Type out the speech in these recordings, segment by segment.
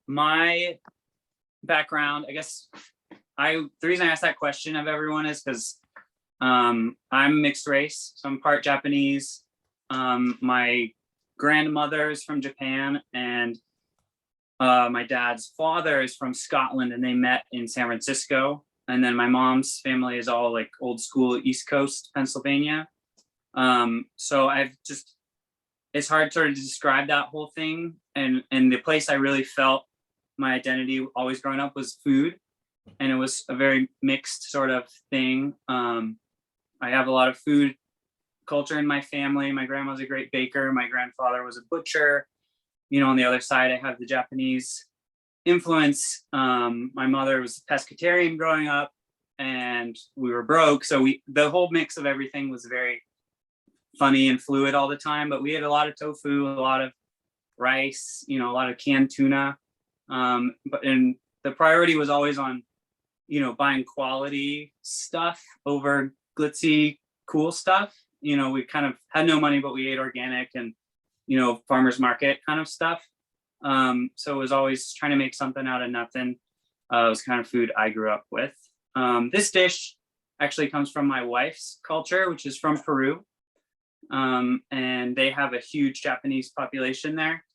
my background, I guess the reason I asked that question of everyone is because I'm mixed race, so I'm part Japanese. My grandmother is from Japan, and my dad's father is from Scotland, and they met in San Francisco. And then my mom's family is all like old school East Coast Pennsylvania. So it's hard sort of to describe that whole thing. And the place I really felt my identity always growing up was food. And it was a very mixed sort of thing. I have a lot of food culture in my family. My grandma's a great baker. My grandfather was a butcher. On the other side, I have the Japanese influence. My mother was a pescatarian growing up, and we were broke. So the whole mix of everything was very funny and fluid all the time. But we had a lot of tofu, a lot of rice, a lot of canned tuna. And the priority was always on, buying quality stuff over glitzy, cool stuff. We kind of had no money, but we ate organic and, farmer's market kind of stuff. So it was always trying to make something out of nothing. It was kind of food I grew up with. This dish actually comes from my wife's culture, which is from Peru. And they have a huge Japanese population there.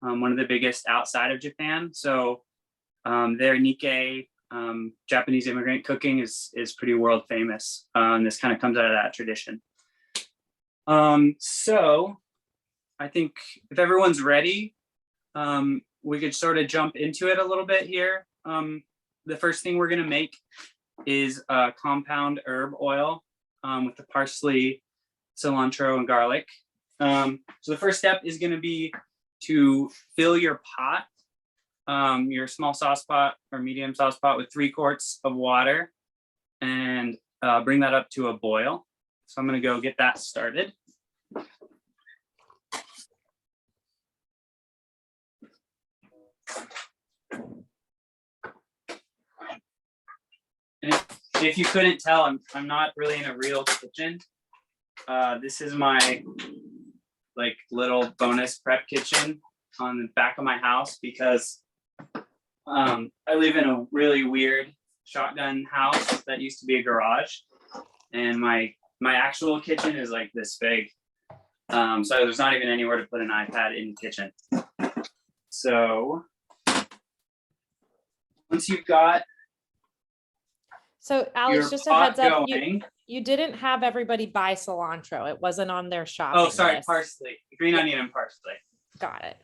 One of the biggest outside of Japan. So their Nikkei, Japanese immigrant cooking is pretty world famous. And this kind of comes out of that tradition. So I think if everyone's ready, we could sort of jump into it a little bit here. The first thing we're going to make is a compound herb oil with the parsley, cilantro, and garlic. So the first step is going to be to fill your pot, your small sauce pot or medium sauce pot, with 3 quarts of water, and bring that up to a boil. So I'm going to go get that started. And if you couldn't tell, I'm not really in a real kitchen. This is my little bonus prep kitchen on the back of my house because I live in a really weird shotgun house that used to be a garage, and my actual kitchen is like this big. So there's not even anywhere to put an iPad in the kitchen. So once you've got Alex, just a heads up, you didn't have everybody buy cilantro. It wasn't on their shopping list. Parsley, green onion and parsley. Got it.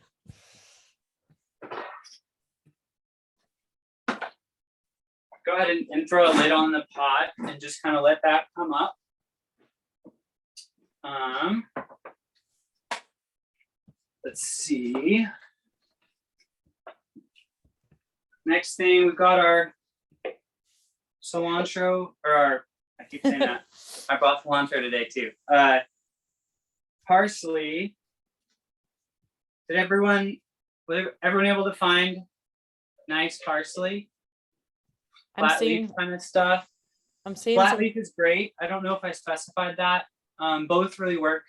Go ahead and throw a lid on the pot and just kind of let that come up. Let's see. Next thing, we've got our cilantro, I keep saying that. I bought cilantro today too. Parsley. Was everyone able to find nice parsley? Flat leaf kind of stuff. I'm seeing flat leaf is great. I don't know if I specified that. Both really work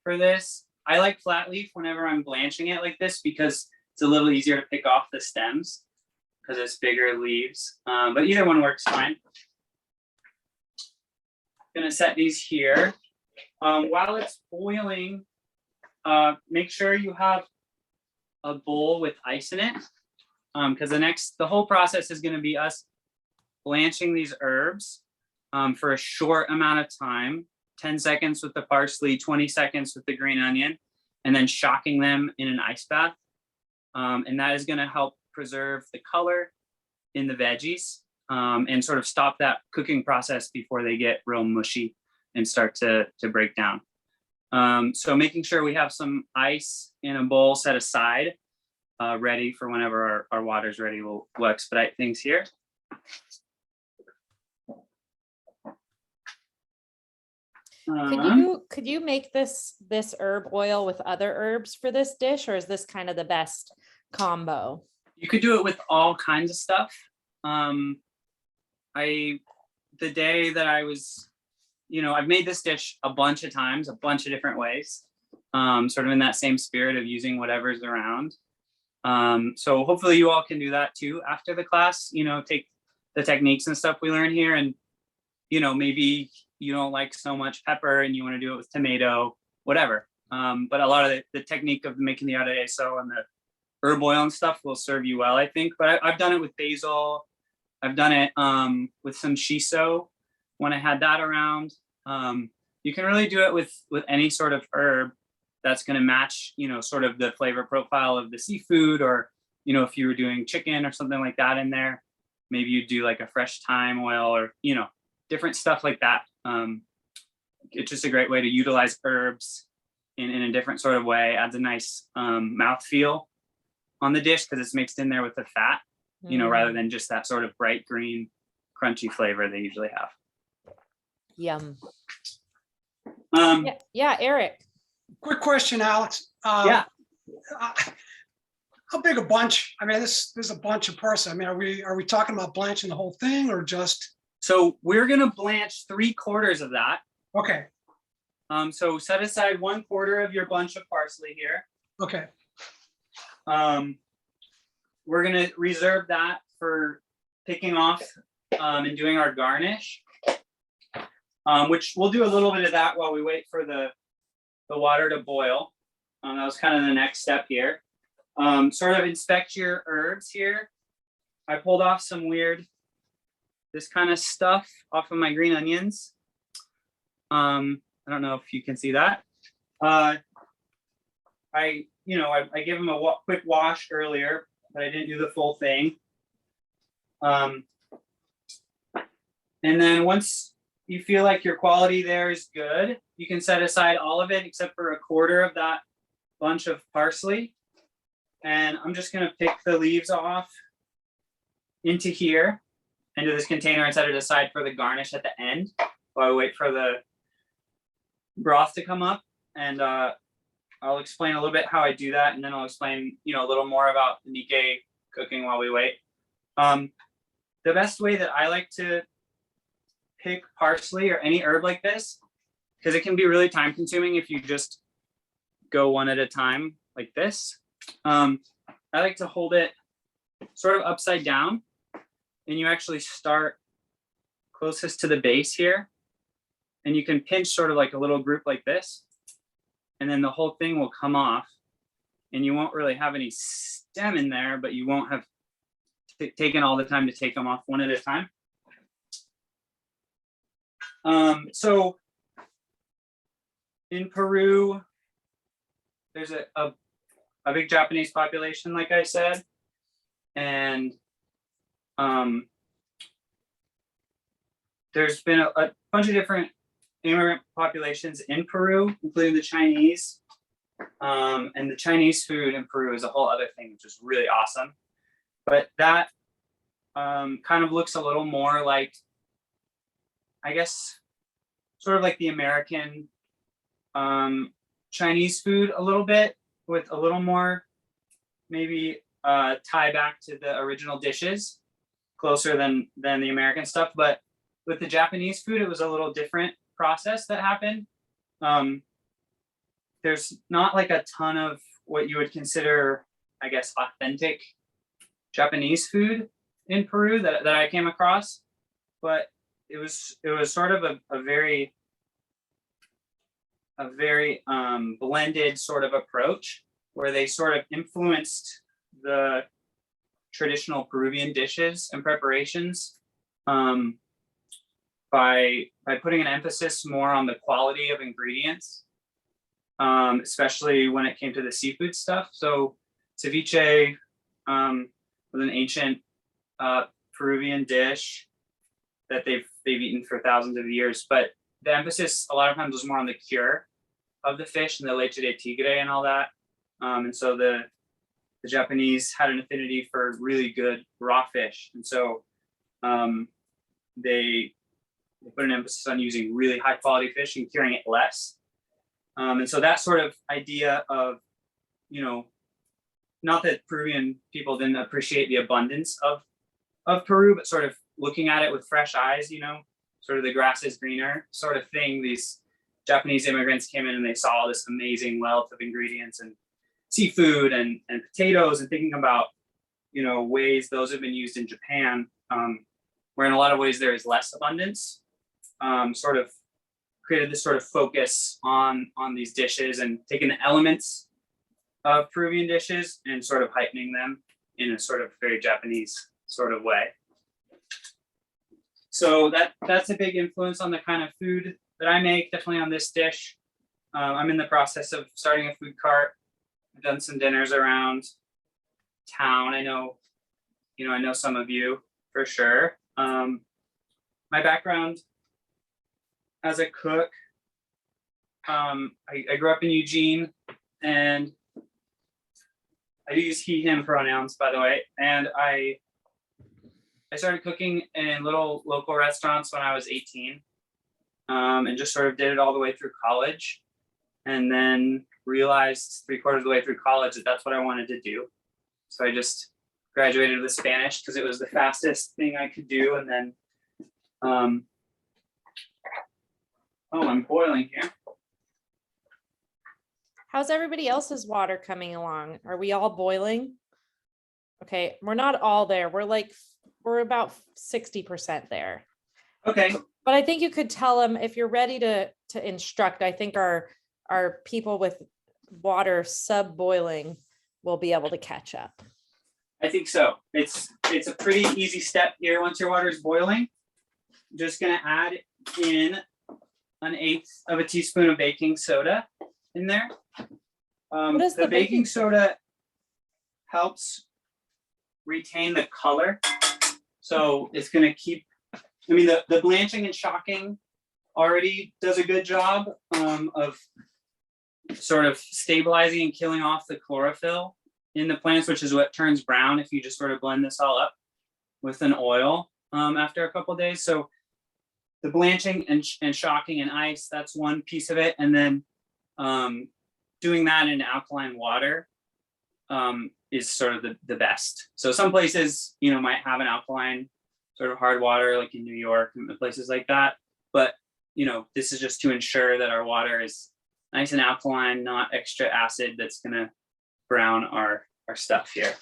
for this. I like flat leaf whenever I'm blanching it like this because it's a little easier to pick off the stems because it's bigger leaves. But either one works fine. I'm gonna set these here. While it's boiling, make sure you have a bowl with ice in it, because the whole process is going to be us blanching these herbs for a short amount of time, 10 seconds with the parsley, 20 seconds with the green onion, and then shocking them in an ice bath. And that is going to help preserve the color in the veggies and sort of stop that cooking process before they get real mushy and start to break down. So making sure we have some ice in a bowl set aside, ready for whenever our water's ready. We'll expedite things here. Could you make this herb oil with other herbs for this dish, or is this kind of the best combo? You could do it with all kinds of stuff. The day that I was, I've made this dish a bunch of times, a bunch of different ways, sort of in that same spirit of using whatever's around. So hopefully you all can do that too after the class, you know, take the techniques and stuff we learn here, and, you know, maybe you don't like so much pepper and you want to do it with tomato, whatever. But a lot of the technique of making the aderezo and the herb oil and stuff will serve you well, I think. But I've done it with basil. I've done it with some shiso when I had that around. You can really do it with any sort of herb that's going to match, you know, sort of the flavor profile of the seafood, or, you know, if you were doing chicken or something like that in there, maybe you do like a fresh thyme oil, or, you know, different stuff like that. It's just a great way to utilize herbs in a different sort of way. Adds a nice mouthfeel on the dish because it's mixed in there with the fat, you know, rather than just that sort of bright green, crunchy flavor they usually have. Yum. Um, Yeah, Eric. Quick question, Alex. Yeah. How big a bunch? I mean, there's a bunch of person. I mean, are we talking about blanching the whole thing, or just? So we're gonna blanch 3/4 of that. Okay. So set aside 1/4 of your bunch of parsley here. Okay. We're gonna reserve that for picking off and doing our garnish, which we'll do a little bit of that while we wait for the water to boil. That was kind of the next step here. Sort of inspect your herbs here. I pulled off some weird, this kind of stuff off of my green onions. I don't know if you can see that. I gave them a quick wash earlier, but I didn't do the full thing. And then once you feel like your quality there is good, you can set aside all of it except for 1/4 of that bunch of parsley. And I'm just gonna pick the leaves off into here, into this container, and set it aside for the garnish at the end while I wait for the broth to come up. And I'll explain a little bit how I do that, and then I'll explain, you know, a little more about the Nikkei cooking while we wait. The best way that I like to pick parsley or any herb like this, because it can be really time consuming if you just go one at a time like this. I like to hold it sort of upside down, and you actually start closest to the base here, and you can pinch sort of like a little group like this, and then the whole thing will come off, and you won't really have any stem in there, but you won't have taken all the time to take them off one at a time. So in Peru, there's a big Japanese population, like I said, and there's been a bunch of different immigrant populations in Peru, including the Chinese. And the Chinese food in Peru is a whole other thing, which is really awesome. But that kind of looks a little more like, I guess, sort of like the American Chinese food a little bit, with a little more maybe tie back to the original dishes, closer than the American stuff. But with the Japanese food, it was a little different process that happened. There's not like a ton of what you would consider, I guess, authentic Japanese food in Peru that I came across, but it was sort of a very blended sort of approach, where they sort of influenced the traditional Peruvian dishes and preparations by putting an emphasis more on the quality of ingredients, especially when it came to the seafood stuff. So ceviche was an ancient Peruvian dish that they've eaten for thousands of years, but the emphasis a lot of times was more on the cure of the fish and the leche de tigre and all that. And so the Japanese had an affinity for really good raw fish, and so they put an emphasis on using really high quality fish and curing it less. And so that sort of idea of, you know, not that Peruvian people didn't appreciate the abundance of Peru, but sort of looking at it with fresh eyes, you know, sort of the grass is greener sort of thing. These Japanese immigrants came in and they saw this amazing wealth of ingredients, and seafood and potatoes, and thinking about, you know, ways those have been used in Japan, where in a lot of ways there is less abundance, sort of created this sort of focus on these dishes and taking the elements of Peruvian dishes and sort of heightening them in a sort of very Japanese sort of way. So that's a big influence on the kind of food that I make, definitely on this dish. I'm in the process of starting a food cart. I've done some dinners around town. I know some of you for sure. My background as a cook, I grew up in Eugene, and I do use he, him pronouns, by the way. And I started cooking in little local restaurants when I was 18, and just sort of did it all the way through college. And then realized 3/4 of the way through college that that's what I wanted to do. So I just graduated with Spanish because it was the fastest thing I could do. And then, oh, I'm boiling here. How's everybody else's water coming along? Are we all boiling? Okay, we're not all there. We're about 60% there. Okay. But I think you could tell them if you're ready to instruct. I think our people with water sub-boiling will be able to catch up. I think so. It's a pretty easy step here. Once your water is boiling, I'm just gonna add in 1/8 of a teaspoon of baking soda in there. What is the baking soda helps retain the color. So it's gonna keep, I mean, the blanching and shocking already does a good job of sort of stabilizing and killing off the chlorophyll in the plants, which is what turns brown if you just sort of blend this all up with an oil after a couple of days. So the blanching and shocking and ice, that's one piece of it. And then doing that in alkaline water is sort of the best. So some places, you know, might have an alkaline sort of hard water, like in New York and places like that. But, you know, this is just to ensure that our water is nice and alkaline, not extra acid that's gonna brown our stuff here.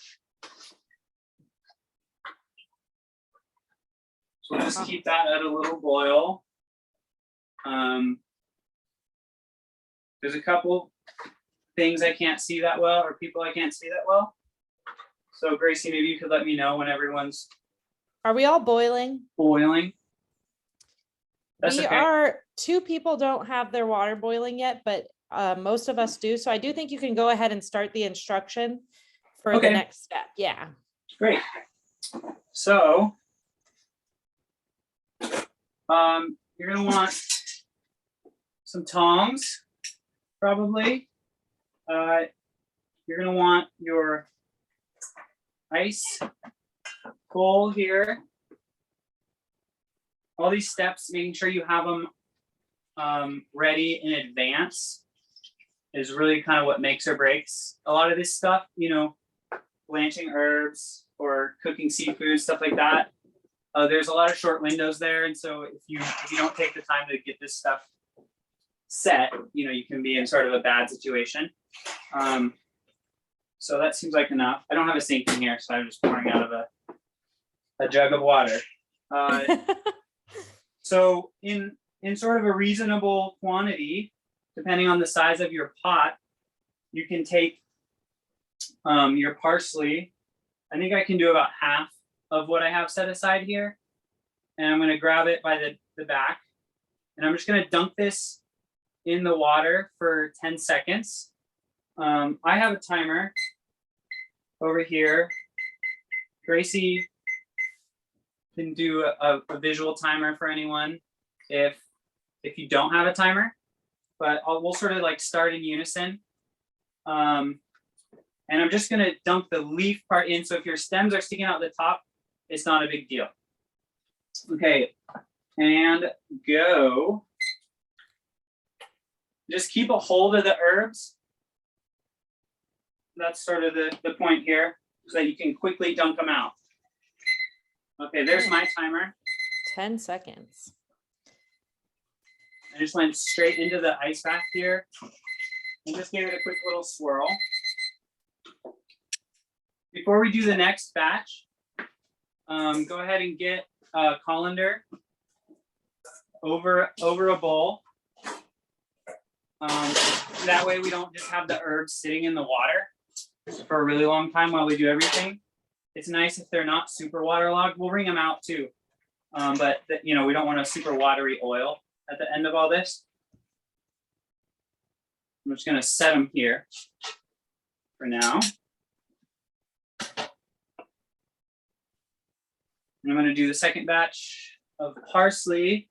So we'll just keep that at a little boil. There's a couple things I can't see that well, or people I can't see that well. So Gracie, maybe you could let me know when everyone's Are we all boiling? boiling. That's We okay. are, 2 people don't have their water boiling yet, but most of us do. So I do think you can go ahead and start the instruction for Okay. the next step. Yeah. Great. So you're gonna want some tongs, probably. You're gonna want your ice bowl here. All these steps, making sure you have them ready in advance is really kind of what makes or breaks a lot of this stuff, you know, blanching herbs or cooking seafood, stuff like that. There's a lot of short windows there. And so if you don't take the time to get this stuff set, you know, you can be in sort of a bad situation. So that seems like enough. I don't have a sink in here, so I'm just pouring out of a jug of water. So in sort of a reasonable quantity, depending on the size of your pot, you can take your parsley. I think I can do about half of what I have set aside here. And I'm gonna grab it by the back. And I'm just gonna dunk this in the water for 10 seconds. I have a timer over here. Gracie can do a visual timer for anyone if you don't have a timer, but we'll sort of like start in unison. And I'm just gonna dunk the leaf part in. So if your stems are sticking out the top, it's not a big deal. Okay, and go. Just keep a hold of the herbs. That's sort of the point here, so that you can quickly dunk them out. Okay, there's my timer. 10 seconds. I just went straight into the ice bath here and just gave it a quick little swirl. before we do the next batch, go ahead and get a colander over a bowl. That way we don't just have the herbs sitting in the water for a really long time while we do everything. It's nice if they're not super waterlogged. We'll wring them out too. But you know, we don't want a super watery oil at the end of all this. I'm just gonna set them here for now. And I'm gonna do the second batch of parsley.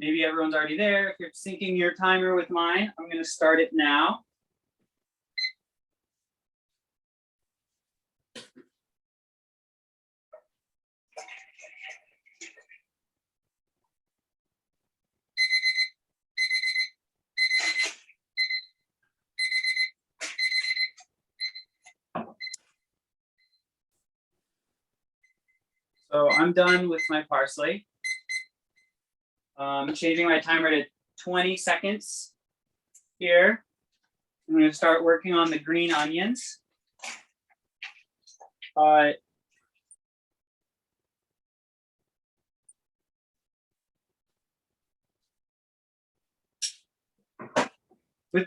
Maybe everyone's already there. If you're syncing your timer with mine, I'm gonna start it now. So I'm done with my parsley. Changing my timer to 20 seconds here. I'm going to start working on the green onions. With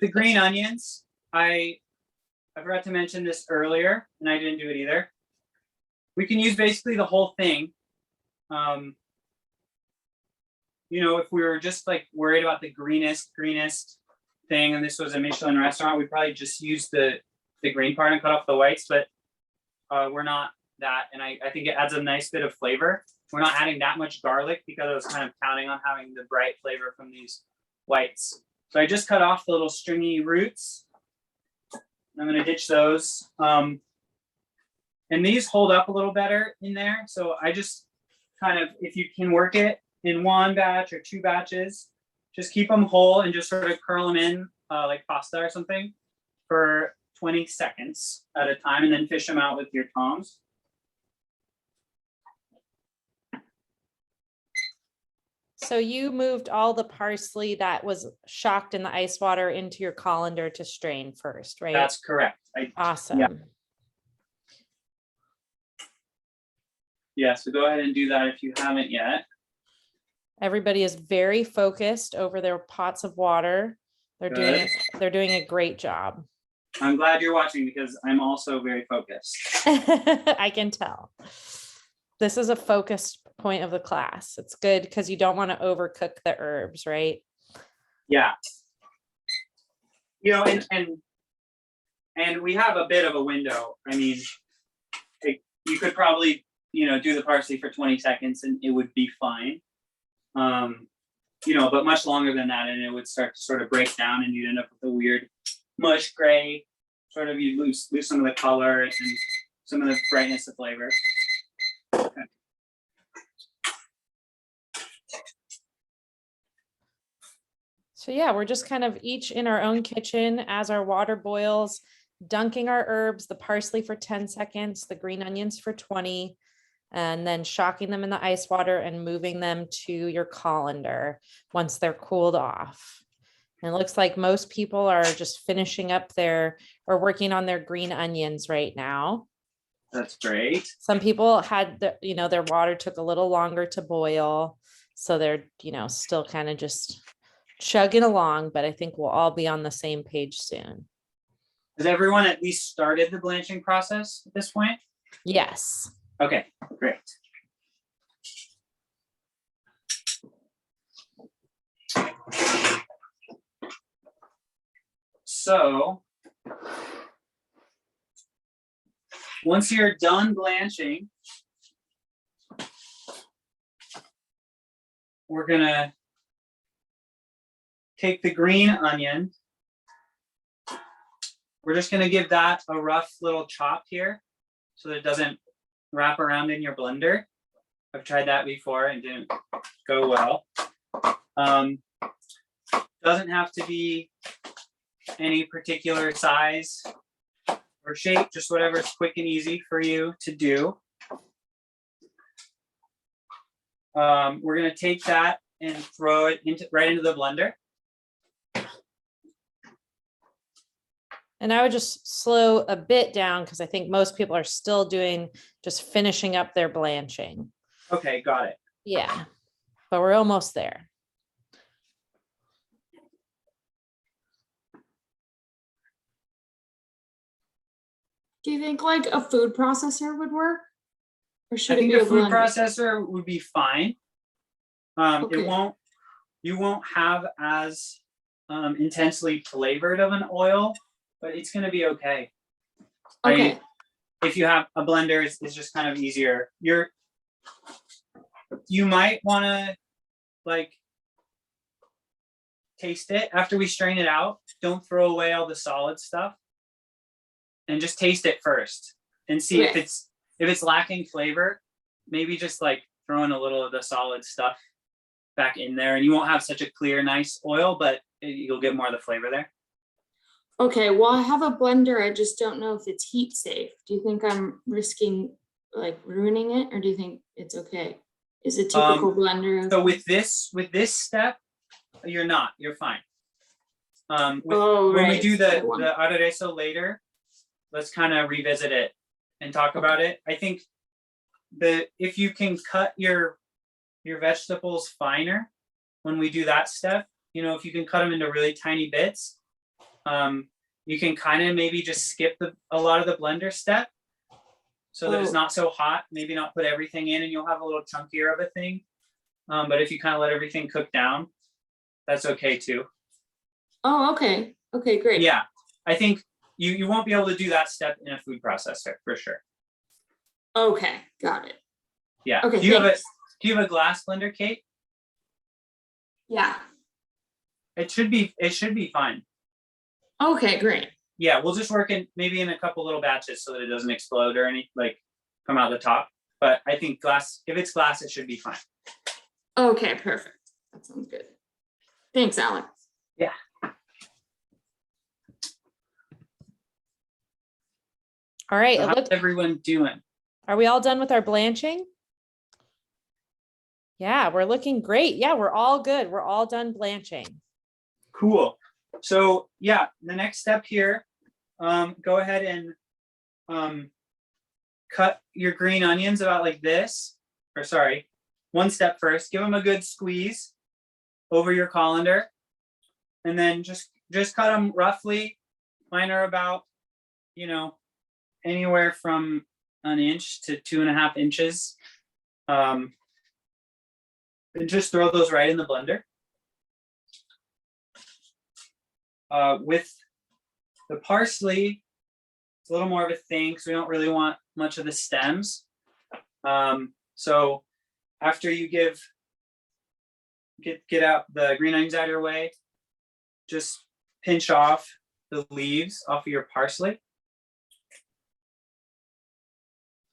the green onions, I forgot to mention this earlier, and I didn't do it either. We can use basically the whole thing. You know, if we were just like worried about the greenest thing, and this was a Michelin restaurant, we'd probably just use the green part and cut off the whites, but we're not that. And I think it adds a nice bit of flavor. We're not adding that much garlic because I was kind of counting on having the bright flavor from these whites. So I just cut off the little stringy roots. I'm gonna ditch those. And these hold up a little better in there. So I just kind of, if you can work it in one batch or two batches, just keep them whole and just sort of curl them in like pasta or something for 20 seconds at a time, and then fish them out with your tongs. So you moved all the parsley that was shocked in the ice water into your colander to strain first, right? That's correct. Awesome. Yeah, so go ahead and do that if you haven't yet. Everybody is very focused over their pots of water. They're doing a great job. I'm glad you're watching because I'm also very focused. I can tell. This is a focused point of the class. It's good because you don't want to overcook the herbs, right? Yeah. You know, and we have a bit of a window. I mean, you could probably, you know, do the parsley for 20 seconds and it would be fine. You know, but much longer than that, and it would start to sort of break down, and you'd end up with a weird mush gray. Sort of, you lose some of the color and some of the brightness of flavor. Okay. So yeah, we're just kind of each in our own kitchen as our water boils, dunking our herbs, the parsley for 10 seconds, the green onions for 20, and then shocking them in the ice water and moving them to your colander once they're cooled off. And it looks like most people are just finishing up or working on their green onions right now. That's great. Some people had, their water took a little longer to boil. So they're, still kind of just chugging along, but I think we'll all be on the same page soon. Has everyone at least started the blanching process at this point? Yes. Okay, great. So, once you're done blanching, we're gonna take the green onion. We're just gonna give that a rough little chop here so that it doesn't wrap around in your blender. I've tried that before and didn't go well. Doesn't have to be any particular size or shape, just whatever is quick and easy for you to do. We're gonna take that and throw it right into the blender. And I would just slow a bit down because I think most people are still doing, just finishing up their blanching. Okay, got it. Yeah, but we're almost there. Do you think like a food processor would work? Or I should it think be a a food blender? processor would be fine. Okay. You won't have as intensely flavored of an oil, but it's gonna be okay. Okay. If you have a blender, it's just kind of easier. You might wanna like taste it after we strain it out. Don't throw away all the solid stuff. And just taste it first and see if Okay. it's lacking flavor. Maybe just like throwing a little of the solid stuff back in there, and you won't have such a clear, nice oil, but you'll get more of the flavor there. Okay, well, I have a blender. I just don't know if it's heat safe. Do you think I'm risking like ruining it, or do you think it's okay? Is a typical blender? So with this step, you're fine. When we right, do step the one. aderezo later, let's kind of revisit it and talk about it. I think if you can cut your vegetables finer when we do that step, if you can cut them into really tiny bits, you can kind of maybe just skip a lot of the blender step so that it's not so hot. Maybe not put everything in, and you'll have a little chunkier of a thing. But if you kind of let everything cook down, that's okay too. Oh, okay. Okay, great. Yeah, I think you won't be able to do that step in a food processor for sure. Okay, got it. Yeah. Okay, Do you thanks. have a glass blender, Kate? Yeah. It should be fine. Okay, great. Yeah, we'll just work in maybe in a couple little batches so that it doesn't explode or come out the top. But I think if it's glass, it should be fine. Okay, perfect. That sounds good. Thanks, Alex. Yeah. All right, So how's everyone doing? Are we all done with our blanching? Yeah, we're looking great. Yeah, we're all good. We're all done blanching. Cool. So yeah, the next step here, go ahead and cut your green onions about like this, or sorry, one step first. Give them a good squeeze over your colander, and then just cut them roughly. Mine are about, anywhere from an inch to 2.5 inches. And just throw those right in the blender. With the parsley, it's a little more of a thing because we don't really want much of the stems. So after you get out the green onions out of your way, just pinch off the leaves off of your parsley.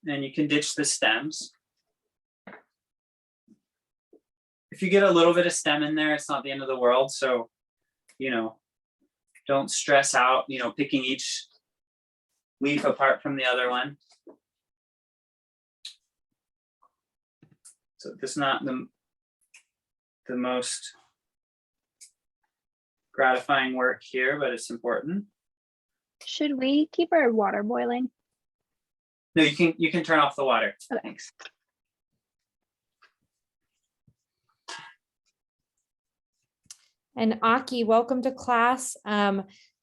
And you can ditch the stems. If you get a little bit of stem in there, it's not the end of the world. So, don't stress out, picking each leaf apart from the other one. So this is not the most gratifying work here, but it's important. Should we keep our water boiling? No, you can turn off the water. Oh, thanks. And Aki, welcome to class.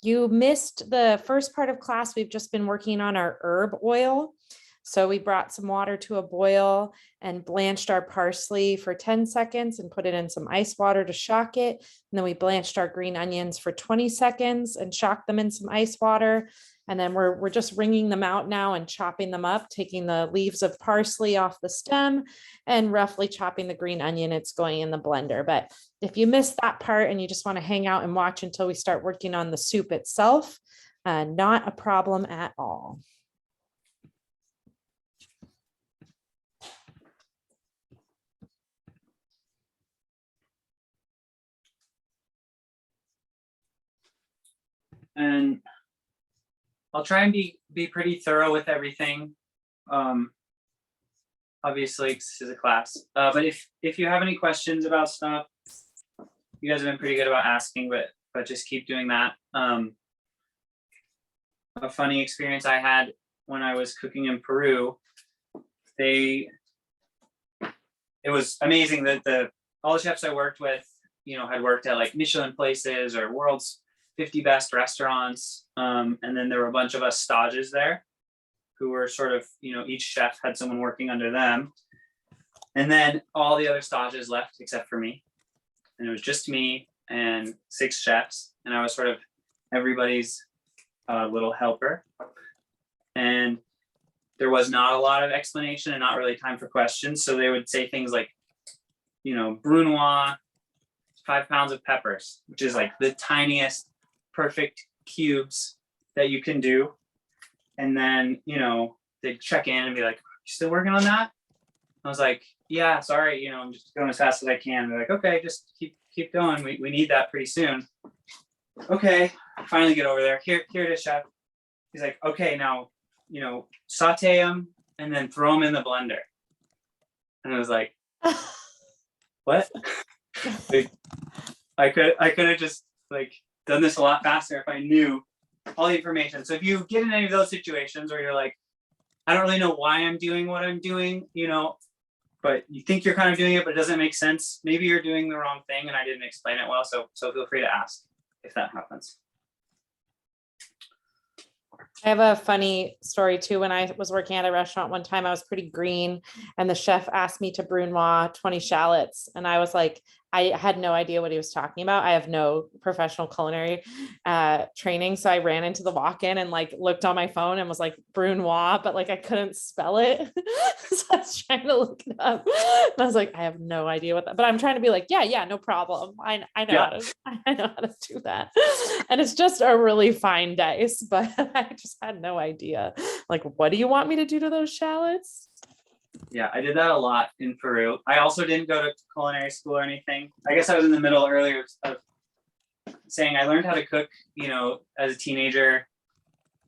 You missed the first part of class. We've just been working on our herb oil. So we brought some water to a boil and blanched our parsley for 10 seconds and put it in some ice water to shock it. And then we blanched our green onions for 20 seconds and shocked them in some ice water. And then we're just wringing them out now and chopping them up, taking the leaves of parsley off the stem and roughly chopping the green onion. It's going in the blender. But if you missed that part and you just want to hang out and watch until we start working on the soup itself, not a problem at all. And I'll try and be pretty thorough with everything. Obviously, this is a class. But if you have any questions about stuff, you guys have been pretty good about asking, but just keep doing that. a funny experience I had when I was cooking in Peru. It was amazing that all the chefs I worked with, had worked at like Michelin places or world's 50 best restaurants. And then there were a bunch of us stages there who were sort of, each chef had someone working under them. And then all the other stages left except for me. And it was just me and 6 chefs. And I was sort of everybody's little helper. And there was not a lot of explanation and not really time for questions. So they would say things like, Brunoise, 5 pounds of peppers, which is like the tiniest perfect cubes that you can do. And then, they'd check in and be like, you still working on that? I was like, yeah, sorry, I'm just going as fast as I can. They're like, okay, just keep going. We need that pretty soon. Okay, finally get over there. Here it is, chef. He's like, okay, now, saute them and then throw them in the blender. And I was like, what? Like, I could have just like done this a lot faster if I knew all the information. So if you get in any of those situations where you're like, I don't really know why I'm doing what I'm doing, but you think you're kind of doing it, but it doesn't make sense. Maybe you're doing the wrong thing and I didn't explain it well. So feel free to ask if that happens. I have a funny story too. When I was working at a restaurant one time, I was pretty green and the chef asked me to brunoise 20 shallots. And I was like, I had no idea what he was talking about. I have no professional culinary training. So I ran into the walk-in and like looked on my phone and was like brunoise, but like I couldn't spell it. So I was trying to look it up. And I was like, I have no idea what that, but I'm trying to be like, yeah, no problem. I know I know how to do that. And it's just a really fine dice, but I just had no idea. Like, what do you want me to do to those shallots? Yeah, I did that a lot in Peru. I also didn't go to culinary school or anything. I guess I was in the middle earlier of saying I learned how to cook, as a teenager.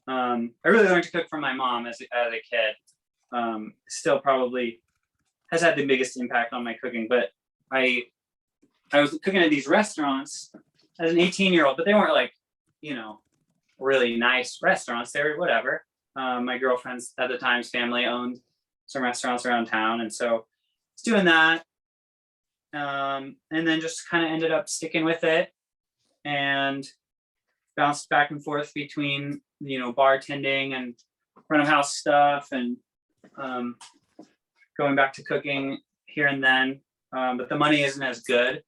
I really learned to cook from my mom as a kid. Still probably has had the biggest impact on my cooking, but I was cooking at these restaurants as an 18-year-old, but they weren't like, really nice restaurants. They were whatever. My girlfriend's at the time's family owned some restaurants around town. And so I was doing that. And then just kind of ended up sticking with it and bounced back and forth between, bartending and front of house stuff and going back to cooking here and then. But the money isn't as good.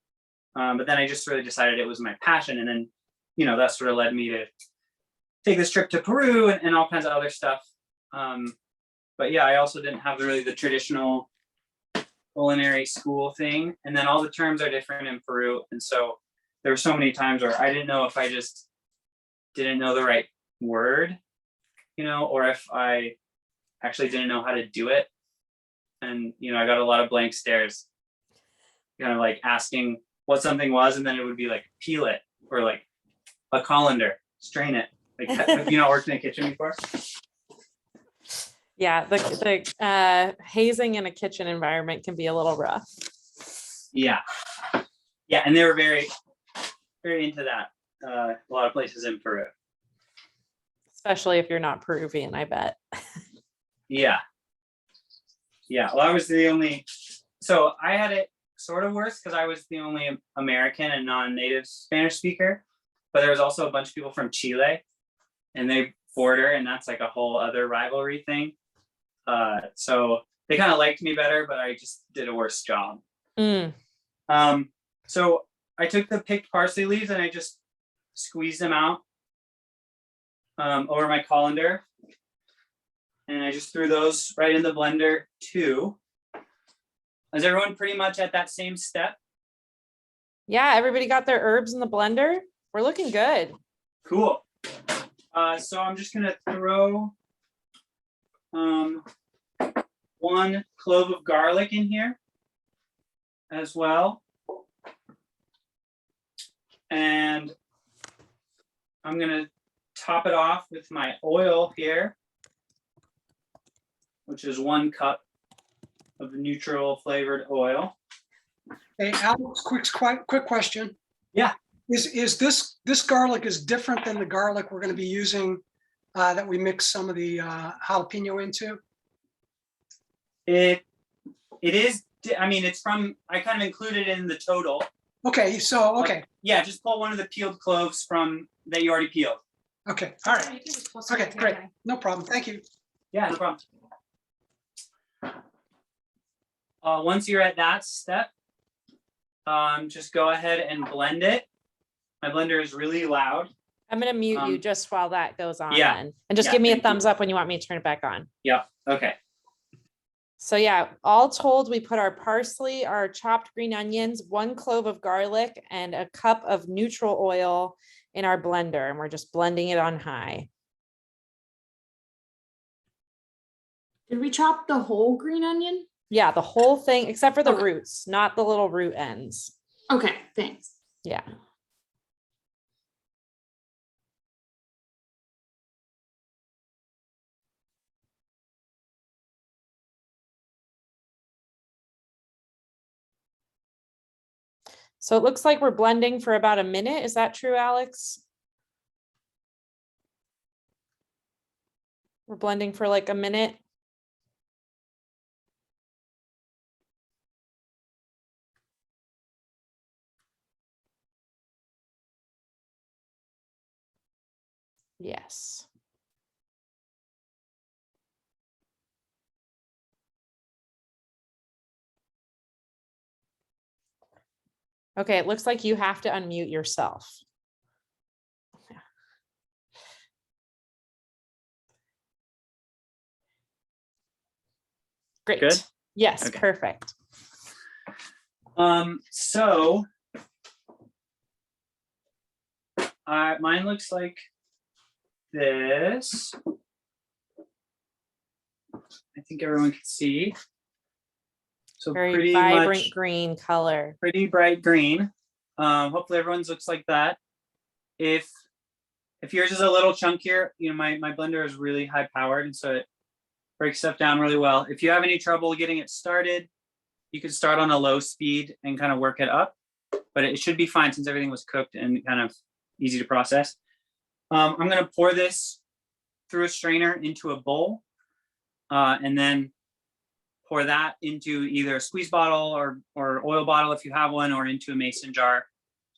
But then I just really decided it was my passion. And then, that sort of led me to take this trip to Peru and all kinds of other stuff. But yeah, I also didn't have the traditional culinary school thing. And then all the terms are different in Peru. And so there were so many times where I didn't know if I just didn't know the right word, or if I actually didn't know how to do it. And, I got a lot of blank stares, kind of like asking what something was. And then it would be like, peel it, or like a colander, strain it. Like, have you not worked in a kitchen before? Yeah, the hazing in a kitchen environment can be a little rough. Yeah, and they were very, very into that. A lot of places in Peru. Especially if you're not Peruvian, I bet. Yeah. Well, I was the only, so I had it sort of worse because I was the only American and non-native Spanish speaker, but there was also a bunch of people from Chile, and they border, and that's like a whole other rivalry thing. So they kind of liked me better, but I just did a worse job. So I took the picked parsley leaves and I just squeezed them out over my colander, and I just threw those right in the blender too. Is everyone pretty much at that same step? Yeah, everybody got their herbs in the blender. We're looking good. Cool. So I'm just gonna throw 1 clove of garlic in here as well. And I'm gonna top it off with my oil here, which is 1 cup of neutral flavored oil. Hey, Alex, quick question. Yeah. Is this garlic is different than the garlic we're going to be using that we mix some of the jalapeno into? It is, I mean, it's from, I kind of included it in the total. Okay, so, okay, Yeah, just pull one of the peeled cloves from that you already peeled. okay, all right. Okay, great. No problem. Thank you. Yeah, no problem. Once you're at that step, just go ahead and blend it. My blender is really loud. I'm gonna mute you Um, just while that goes on yeah. then. And just Yeah, give me a thank you. thumbs up when you want me to turn it back on. Yep. Okay. So yeah, all told, we put our parsley, our chopped green onions, 1 clove of garlic, and a cup of neutral oil in our blender, and we're just blending it on high. Did we chop the whole green onion? Yeah, the whole thing, except for the Okay. roots, not the little root ends. Okay, thanks. Yeah. So it looks like we're blending for about a minute. Is that true, Alex? We're blending for like a minute. Yes. Okay, it looks like you have to unmute yourself. Great. Good? Yes, Okay. perfect. So mine looks like this. I think everyone can see. So Very pretty vibrant much green color. pretty bright green. Hopefully everyone's looks like that. If yours is a little chunkier, you know, my blender is really high powered, and so it breaks stuff down really well. If you have any trouble getting it started, you could start on a low speed and kind of work it up, but it should be fine since everything was cooked and kind of easy to process. I'm going to pour this through a strainer into a bowl, and then pour that into either a squeeze bottle or oil bottle if you have one, or into a mason jar,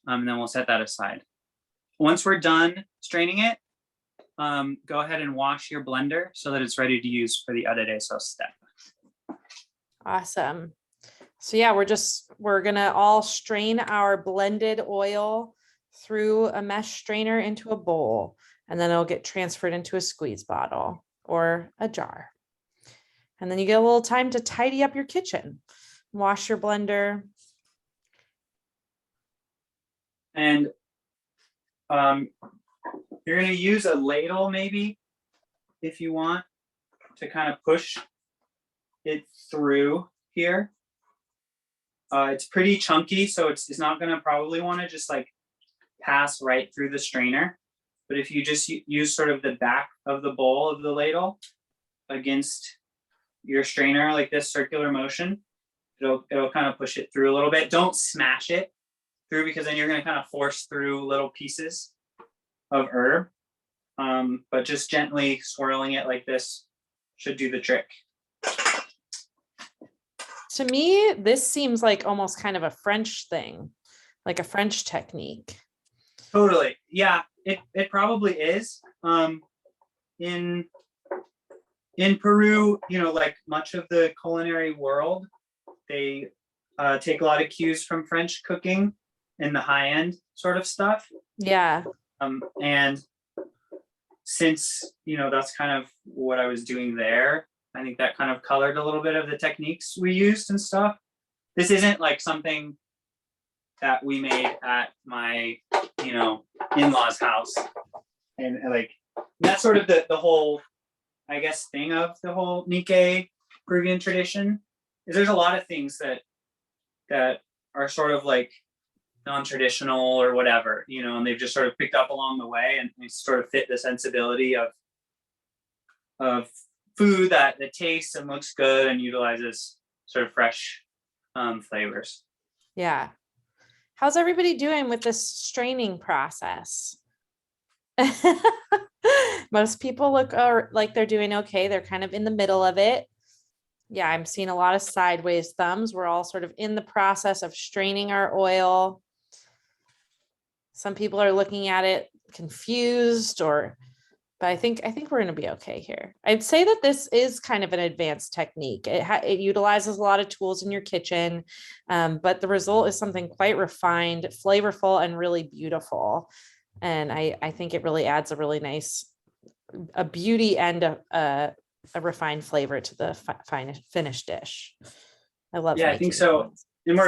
and then we'll set that aside. Once we're done straining it, go ahead and wash your blender so that it's ready to use for the aderezo step. Awesome. So yeah, we're gonna all strain our blended oil through a mesh strainer into a bowl, and then it'll get transferred into a squeeze bottle or a jar. And then you get a little time to tidy up your kitchen, wash your blender. And you're going to use a ladle maybe, if you want, to kind of push it through here. It's pretty chunky, so it's not going to probably want to just like pass right through the strainer. But if you just use sort of the back of the bowl of the ladle against your strainer, like this circular motion, it'll kind of push it through a little bit. Don't smash it through, because then you're going to kind of force through little pieces of herb. But just gently swirling it like this should do the trick. To me, this seems like almost kind of a French thing, like a French technique. Totally. Yeah, it probably is. In Peru, you know, like much of the culinary world, they take a lot of cues from French cooking and the high end sort of stuff. Yeah. And since, you know, that's kind of what I was doing there, I think that kind of colored a little bit of the techniques we used and stuff. This isn't like something that we made at my, you know, in-laws' house. And like, that's sort of the whole, I guess, thing of the whole Nikkei Peruvian tradition, is there's a lot of things that are sort of like non-traditional or whatever, you know, and they've just sort of picked up along the way, and they sort of fit the sensibility of food that tastes and looks good and utilizes sort of fresh flavors. Yeah. How's everybody doing with this straining process? Most people look like they're doing okay. They're kind of in the middle of it. Yeah, I'm seeing a lot of sideways thumbs. We're all sort of in the process of straining our oil. Some people are looking at it confused, but I think we're going to be okay here. I'd say that this is kind of an advanced technique. It utilizes a lot of tools in your kitchen, but the result is something quite refined, flavorful, and really beautiful. And I think it really adds a really nice, a beauty and a refined flavor to the finished dish. I love. Yeah, I think so. And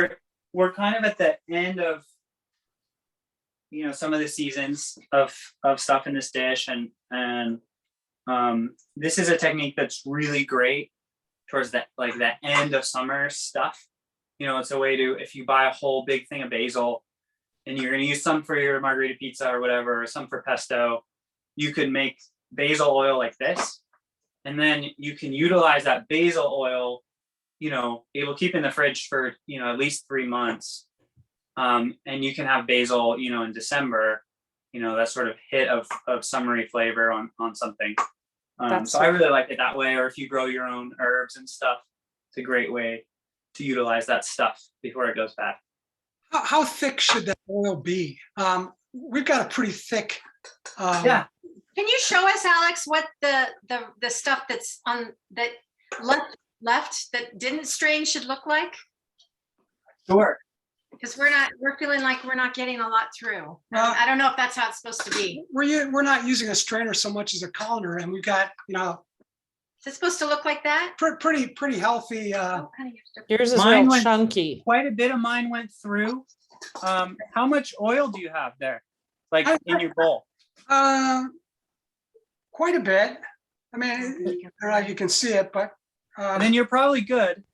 we're kind of at the end of, some of the seasons of stuff in this dish, and this is a technique that's really great towards that end of summer stuff. It's a way to, if you buy a whole big thing of basil and you're going to use some for your margarita pizza or whatever, or some for pesto, you could make basil oil like this, and then you can utilize that basil oil. It will keep in the fridge for at least 3 months. And you can have basil, in December, that sort of hit of summery flavor on something. So I really like it that way. Or if you grow your own herbs and stuff, it's a great way to utilize that stuff before it goes bad. How thick should that oil be? We've got a pretty thick. Yeah. Can you show us, Alex, what the stuff that's on that left that didn't strain should look like? Sure. Because we're feeling like we're not getting a lot through. I don't know if that's how it's supposed to be. We're not using a strainer so much as a colander, and we've got Is it supposed to look like that? pretty healthy. Yours is Mine real went- chunky. Quite a bit of mine went through. How much oil do you have there? Like in your bowl? Quite a bit. I mean, I don't know if you can see it, but Then you're probably good.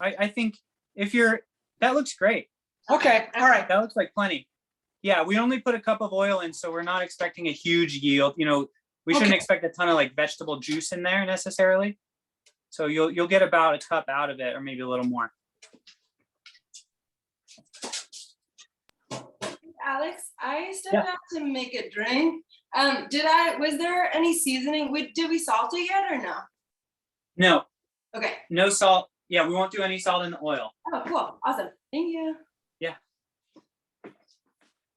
I think that looks great. okay, all right. That looks like plenty. Yeah, we only put a cup of oil in, so we're not expecting a huge yield. We shouldn't Okay. expect a ton of vegetable juice in there necessarily. So you'll get about a cup out of it, or maybe a little more. Alex, I stepped Yeah. out to make a drink. Was there any seasoning? Did we salt it yet or no? No, Okay. no salt. Yeah, we won't do any salt in the oil. Oh, cool. Awesome. Thank you.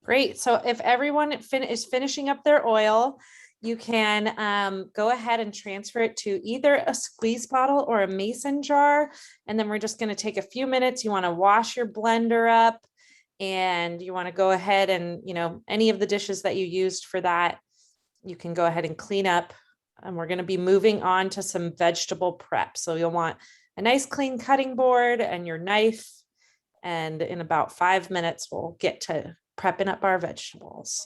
Great. So if everyone is finishing up their oil, you can go ahead and transfer it to either a squeeze bottle or a mason jar. And then we're just going to take a few minutes. You want to wash your blender up, and you want to go ahead and, any of the dishes that you used for that, you can go ahead and clean up. And we're going to be moving on to some vegetable prep. So you'll want a nice clean cutting board and your knife. And in about 5 minutes, we'll get to prepping up our vegetables.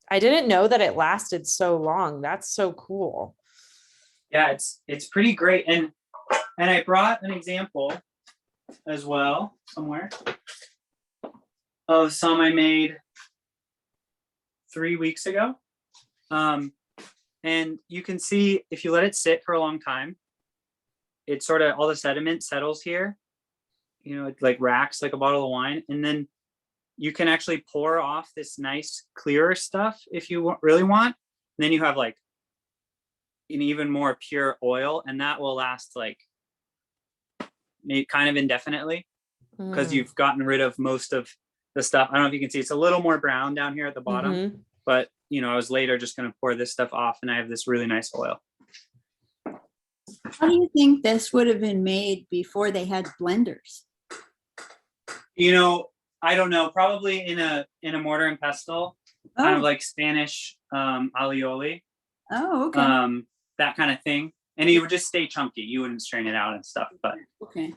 I didn't know that it lasted so long. That's so cool. Yeah, it's pretty great. And I brought an example as well somewhere of some I made 3 weeks ago. And you can see if you let it sit for a long time, it sort of, all the sediment settles here. It like racks like a bottle of wine. And then you can actually pour off this nice clearer stuff if you really want. And then you have like an even more pure oil, and that will last kind of indefinitely because you've gotten rid of most of the stuff. I don't know if you can see, it's a little more brown down here at the bottom, but I was later just going to pour this stuff off, and I have this really nice oil. How do you think this would have been made before they had blenders? I don't know, probably in a mortar and pestle, kind of like Spanish alioli. Oh, okay. That kind of thing. And it would just stay chunky. You wouldn't strain it out and stuff, but Okay.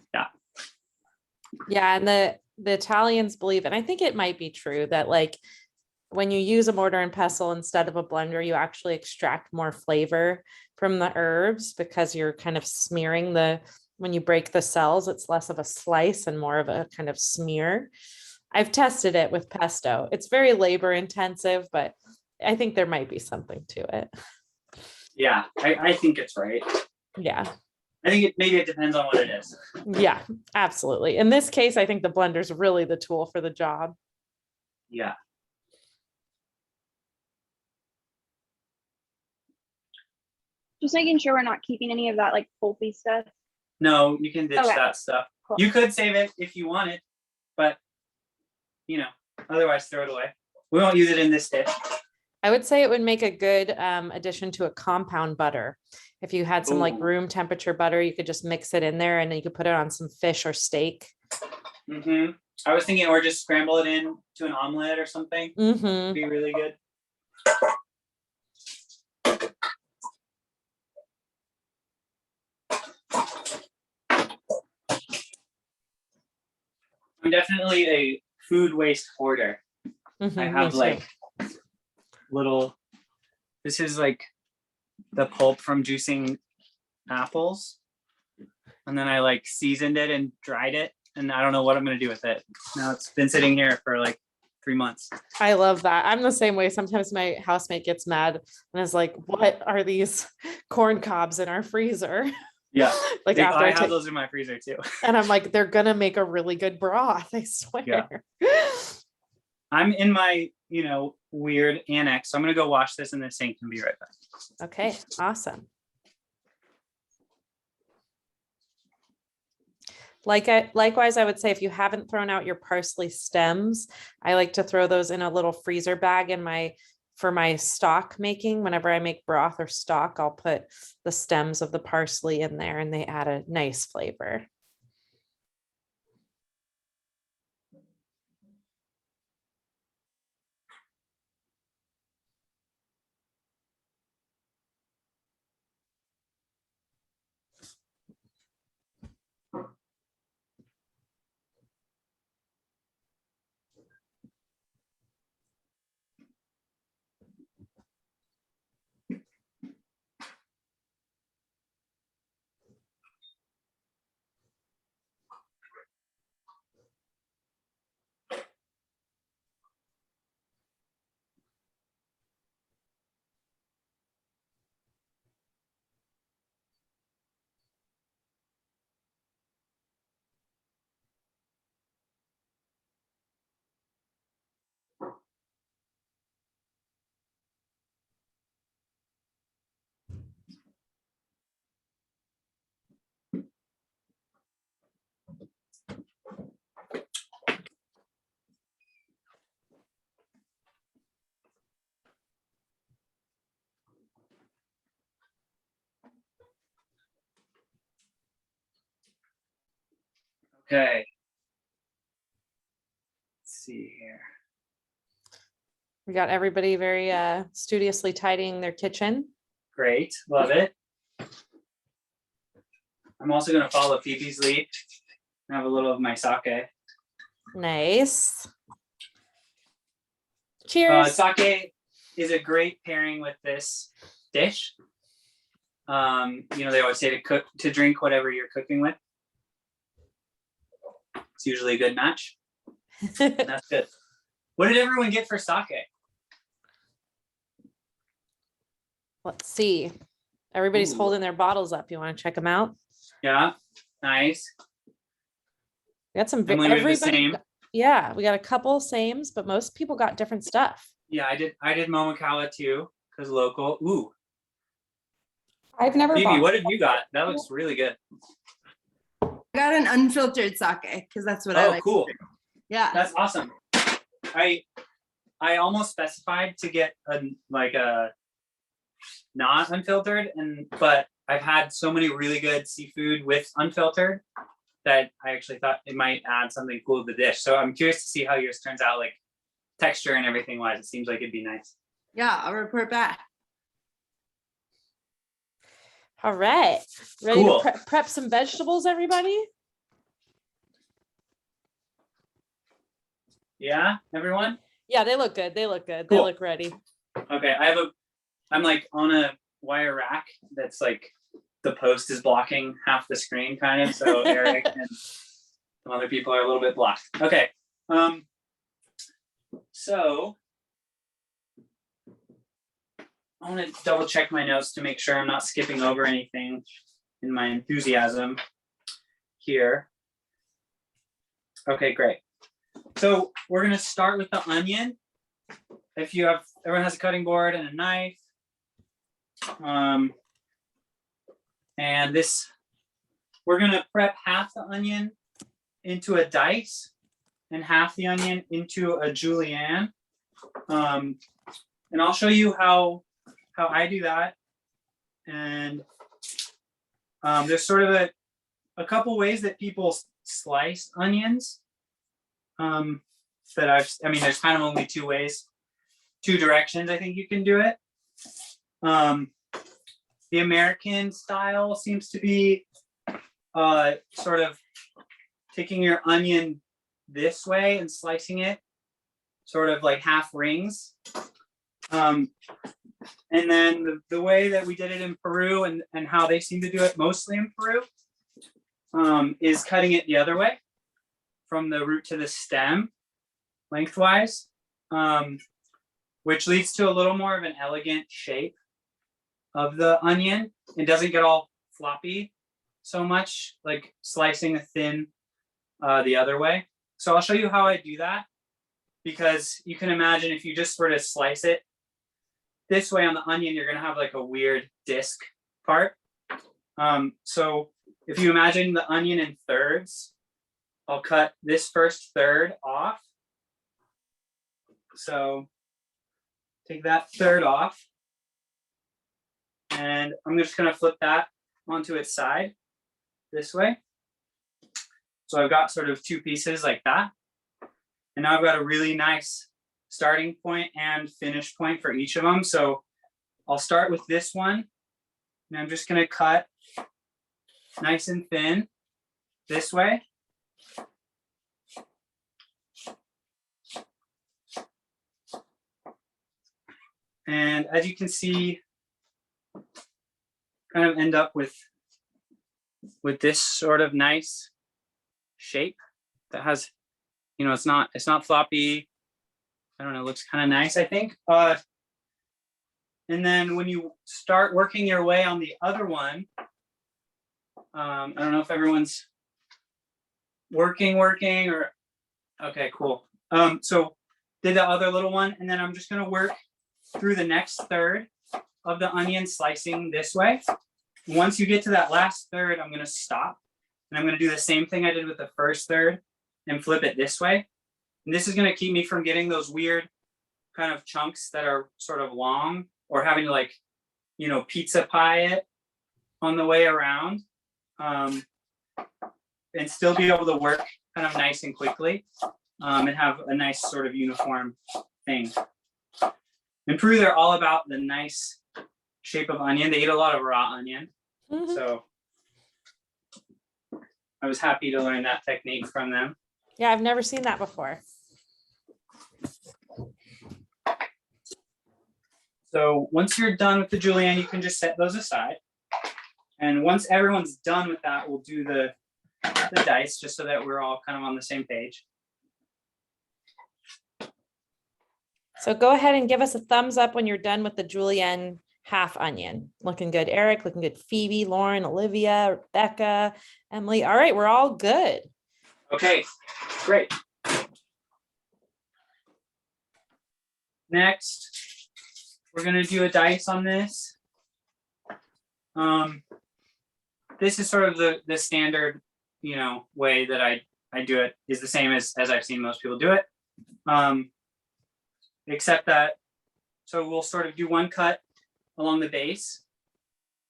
Yeah, and the Italians believe, and I think it might be true, that when you use a mortar and pestle instead of a blender, you actually extract more flavor from the herbs because you're kind of smearing when you break the cells, it's less of a slice and more of a kind of smear. I've tested it with pesto. It's very labor intensive, but I think there might be something to it. yeah, I think it's right. Yeah. I think maybe it depends on what it is. Yeah, absolutely. In this case, I think the blender's really the tool for the job. Yeah. Just making sure we're not keeping any of that like pulpy stuff. No, you can ditch Okay. that stuff. Cool. You could save it if you want it, but otherwise throw it away. We won't use it in this dish. I would say it would make a good addition to a compound butter. If you had some like Ooh. room temperature butter, you could just mix it in there and then you could put it on some fish or steak. I was thinking, or just scramble it in to an omelet or something. It'd be really good. I'm definitely a food waste hoarder. I have like little, this is like the pulp from juicing apples. And then I like seasoned it and dried it. And I don't know what I'm going to do with it. Now it's been sitting here for like 3 months. I love that. I'm the same way. Sometimes my housemate gets mad and is like, what are these corn cobs in our freezer? Yeah. Like I after have those in my freezer too. and I'm like, they're gonna make a really good broth, I swear. I'm in my, weird annex. So I'm going to go wash this in the sink and be right back. Okay, awesome. Likewise, I would say if you haven't thrown out your parsley stems, I like to throw those in a little freezer bag for my stock making. Whenever I make broth or stock, I'll put the stems of the parsley in there and they add a nice flavor. Okay. Let's see here. We got everybody very studiously tidying their kitchen. Great. Love it. I'm also going to follow Phoebe's lead and have a little of my sake. Nice. Cheers. Sake is a great pairing with this dish. They always say to drink whatever you're cooking with. It's usually a good match. That's good. What did everyone get for sake? Let's see. Everybody's holding their bottles up. You want to check them out? Yeah, nice. We got some. Emily, we have the same. Yeah, we got a couple sames, but most people got different stuff. Yeah, I did Momokawa too, because local. Ooh. I've never Phoebe, bought. what have you got? That looks really good. I got an unfiltered sake because that's what I like. Cool. Yeah. That's awesome. I almost specified to get a not unfiltered, but I've had so many really good seafood with unfiltered that I actually thought it might add something cool to the dish. So I'm curious to see how yours turns out, like texture and everything wise. It seems like it'd be nice. Yeah, I'll report back. All right. Ready Cool. to prep some vegetables, everybody? Yeah, everyone? Yeah, they look good. They look good. Cool. They look ready. Okay, I'm like on a wire rack that's like the post is blocking half the screen kind of. So Eric and some other people are a little bit blocked. Okay. So I want to double check my notes to make sure I'm not skipping over anything in my enthusiasm here. Okay, great. So we're gonna start with the onion. Everyone has a cutting board and a knife. And we're gonna prep half the onion into a dice and half the onion into a julienne. And I'll show you how I do that. And there's sort of a couple ways that people slice onions. There's kind of only two ways, two directions I think you can do it. The American style seems to be sort of taking your onion this way and slicing it sort of like half rings. And then the way that we did it in Peru and how they seem to do it mostly in Peru is cutting it the other way from the root to the stem lengthwise, which leads to a little more of an elegant shape of the onion. It doesn't get all floppy so much, like slicing a thin the other way. So I'll show you how I do that, because you can imagine if you just sort of slice it this way on the onion, you're gonna have like a weird disc part. So if you imagine the onion in thirds, I'll cut this first third off. So take that third off, and I'm just gonna flip that onto its side this way. So I've got sort of two pieces like that. And now I've got a really nice starting point and finish point for each of them. So I'll start with this one, and I'm just gonna cut nice and thin this way. And as you can see, kind of end up with this sort of nice shape that has, it's not floppy. I don't know, it looks kind of nice, I think. And then when you start working your way on the other one, I don't know if everyone's working or, okay, cool. So did the other little one, and then I'm just gonna work through the next third of the onion, slicing this way. Once you get to that last third, I'm gonna stop, and I'm gonna do the same thing I did with the first third and flip it this way. And this is gonna keep me from getting those weird kind of chunks that are sort of long, or having to like, pizza pie it on the way around, and still be able to work kind of nice and quickly, and have a nice sort of uniform thing. In Peru, they're all about the nice shape of onion. They eat a lot of raw onion. Mhm. So I was happy to learn that technique from them. Yeah, I've never seen that before. So once you're done with the julienne, you can just set those aside. And once everyone's done with that, we'll do the dice, just so that we're all kind of on the same page. So go ahead and give us a thumbs up when you're done with the julienne half onion. Looking good, Eric. Looking good, Phoebe, Lauren, Olivia, Rebecca, Emily. All right, we're all good. Okay, great. Next, we're gonna do a dice on this. This is sort of the standard, way that I do it, is the same as I've seen most people do it. Except that, so we'll sort of do one cut along the base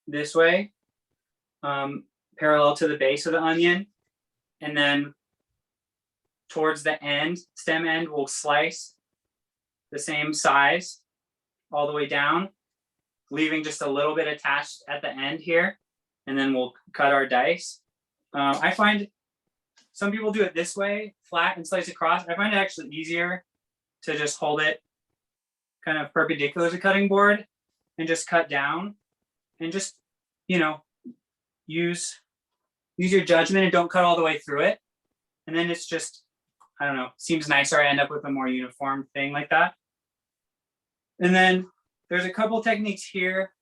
this way, parallel to the base of the onion, and then towards the end, stem end, we'll slice the same size all the way down, leaving just a little bit attached at the end here, and then we'll cut our dice. I find some people do it this way, flat and slice across. I find it actually easier to just hold it kind of perpendicular to the cutting board and just cut down, and just, use your judgment and don't cut all the way through it. And then it's just, I don't know, seems nicer. I end up with a more uniform thing like that. And then there's a couple techniques here.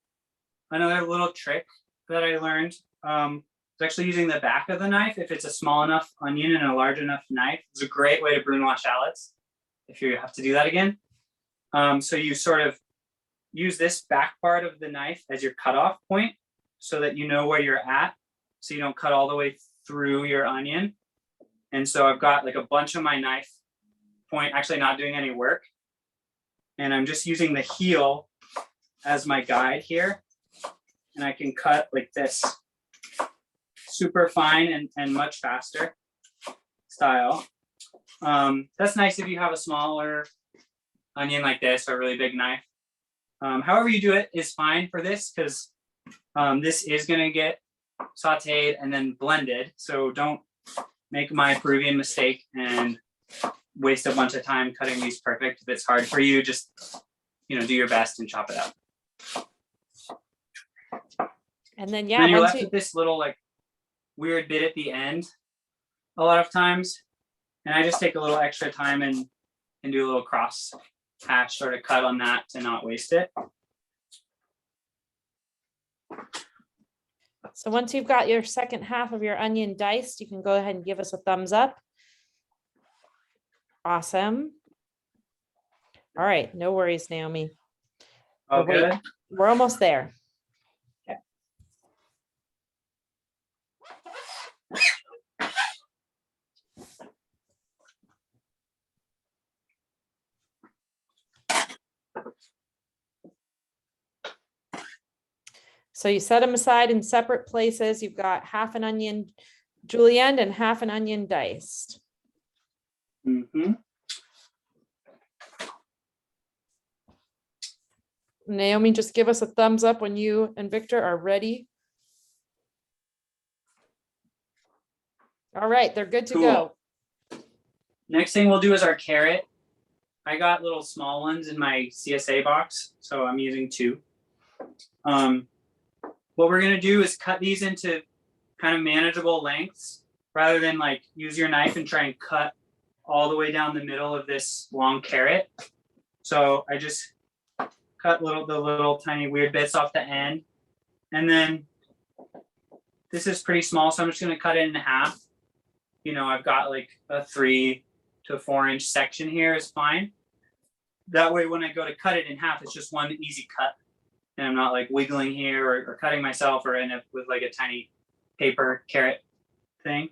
Another little trick that I learned it's actually using the back of the knife. If it's a small enough onion and a large enough knife, it's a great way to brunoise shallots if you have to do that again. So you sort of use this back part of the knife as your cutoff point so that you know where you're at, so you don't cut all the way through your onion. And so I've got like a bunch of my knife point actually not doing any work. And I'm just using the heel as my guide here. And I can cut like this, super fine and much faster style. That's nice if you have a smaller onion like this or a really big knife. However you do it is fine for this, because this is gonna get sauteed and then blended. So don't make my Peruvian mistake and waste a bunch of time cutting these perfect. If it's hard for you, just, you know, do your best and chop it up. And then, And yeah, then you're once left you, with this little like weird bit at the end a lot of times. And I just take a little extra time and do a little cross hatch sort of cut on that to not waste it. so once you've got your second half of your onion diced, you can go ahead and give us a thumbs up. Awesome. All right, no worries, Naomi. All We're wait- good. We're almost there. So you set them aside in separate places. You've got half an onion julienne and half an onion diced. Mm-hmm. Naomi, just give us a thumbs up when you and Victor are ready. All right, they're good to go. Next thing we'll do is our carrot. I got little small ones in my CSA box, so I'm using 2. What we're gonna do is cut these into kind of manageable lengths, rather than like use your knife and try and cut all the way down the middle of this long carrot. So I just cut the little tiny weird bits off the end. And then this is pretty small, so I'm just gonna cut it in half. You know, I've got like a 3 to 4 inch section here is fine. That way, when I go to cut it in half, it's just one easy cut. And I'm not like wiggling here or cutting myself or end up with like a tiny paper carrot thing.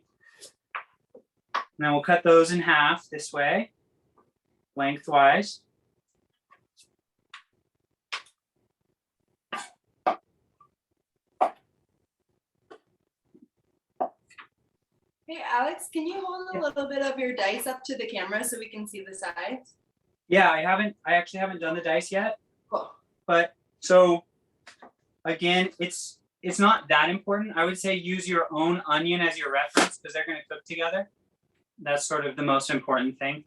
And then we'll cut those in half this way, lengthwise. Hey, Alex, can you hold a little bit of your dice up to the camera so we can see the sides? Yeah, I actually haven't done the dice yet. Cool. But so again, it's not that important. I would say use your own onion as your reference, because they're going to cook together. That's sort of the most important thing.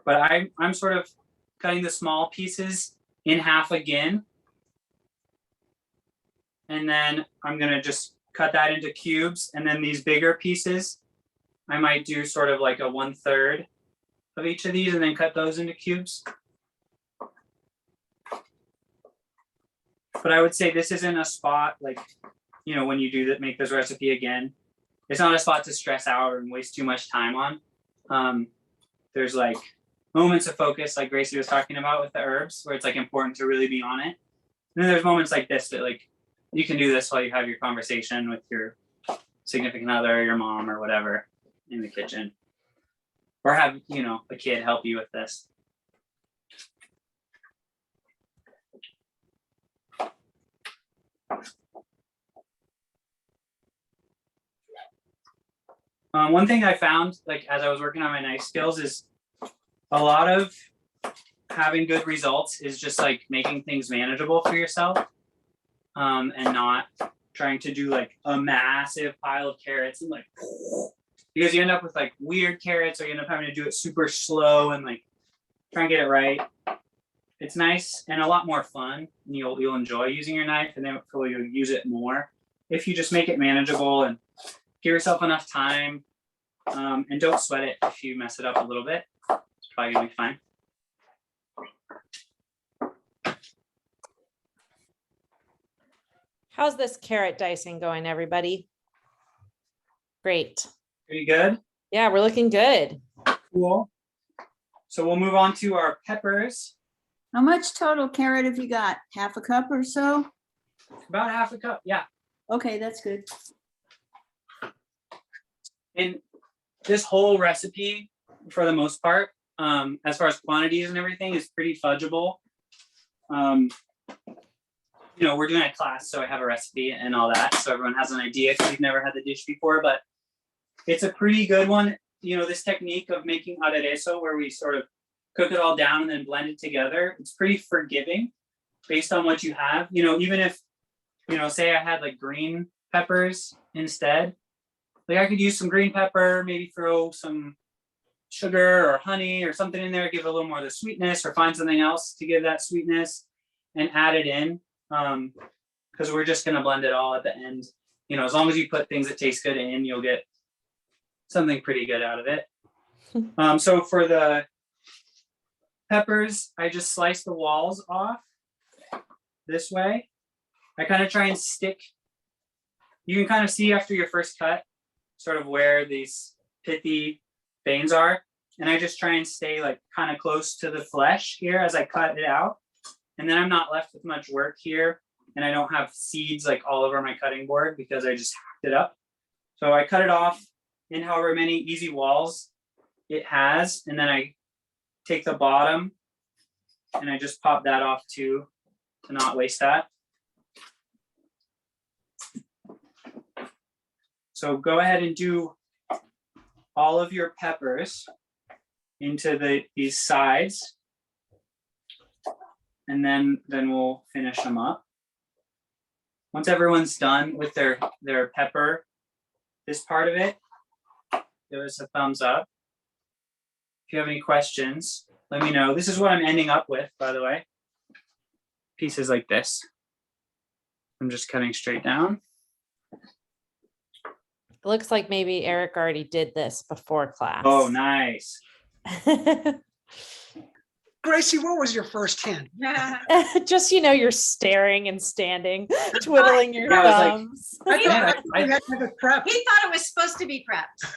But I'm sort of cutting the small pieces in half again. And then I'm going to just cut that into cubes. And then these bigger pieces, I might do sort of like a 1/3 of each of these and then cut those into cubes. But I would say this isn't a spot like, you know, when you do that, make this recipe again, it's not a spot to stress out and waste too much time on. There's like moments of focus, like Gracie was talking about with the herbs, where it's like important to really be on it. And then there's moments like this that like you can do this while you have your conversation with your significant other, your mom or whatever in the kitchen, or have, you know, a kid help you with this. One thing I found, like as I was working on my knife skills, is a lot of having good results is just like making things manageable for yourself, and not trying to do like a massive pile of carrots and like, because you end up with like weird carrots, or you end up having to do it super slow and like try and get it right. It's nice and a lot more fun, and you'll enjoy using your knife, and then you'll use it more if you just make it manageable and give yourself enough time, and don't sweat it if you mess it up a little bit. It's probably gonna be fine. How's this carrot dicing going, everybody? Great. Pretty good. Yeah, we're looking good. Cool. So we'll move on to our peppers. How much total carrot have you got? Half a cup or so? About half a cup. Yeah. Okay, that's good. And this whole recipe, for the most part, as far as quantities and everything, is pretty fudgeable. You know, we're doing a class, so I have a recipe and all that, so everyone has an idea because you've never had the dish before, but it's a pretty good one. You know, this technique of making aderezo, where we sort of cook it all down and then blend it together, it's pretty forgiving based on what you have. You know, even if, you know, say I had like green peppers instead, like I could use some green pepper, maybe throw some sugar or honey or something in there, give it a little more of the sweetness, or find something else to give that sweetness and add it in. Because we're just gonna blend it all at the end. You know, as long as you put things that taste good in, you'll get something pretty good out of it. So for the peppers, I just slice the walls off this way. I kind of try and stick. You can kind of see after your first cut, sort of where these pithy veins are. And I just try and stay like kind of close to the flesh here as I cut it out. And then I'm not left with much work here. And I don't have seeds like all over my cutting board because I just hacked it up. So I cut it off in however many easy walls it has. And then I take the bottom and I just pop that off too, to not waste that. So go ahead and do all of your peppers into these sides. And then we'll finish them up. Once everyone's done with their pepper, this part of it, give us a thumbs up. If you have any questions, let me know. This is what I'm ending up with, by the way. Pieces like this. I'm just cutting straight down. It looks like maybe Eric already did this before class. Oh, nice. Gracie, what was your first hint? Just, you know, you're staring and standing, twiddling your Yeah, I was like, thumbs. I had to have it prepped. He thought it was supposed to be prepped.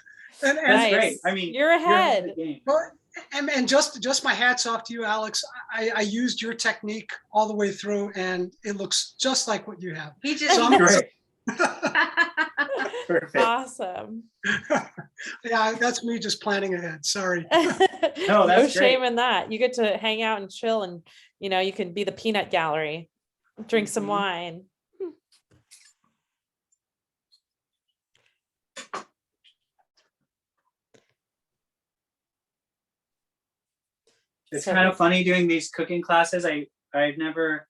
And, That's Nice. great. I mean, You're ahead. of the game. well, and just my hat's off to you, Alex. I used your technique all the way through, and it looks just like what you have. He just. So I'm- Great. Perfect. Awesome. Yeah, that's me just planning ahead. Sorry. No that's shame great. in that. You get to hang out and chill, and you know, you can be the peanut gallery, drink some Mhm. wine. It's So- kind of funny doing these cooking classes. I've never,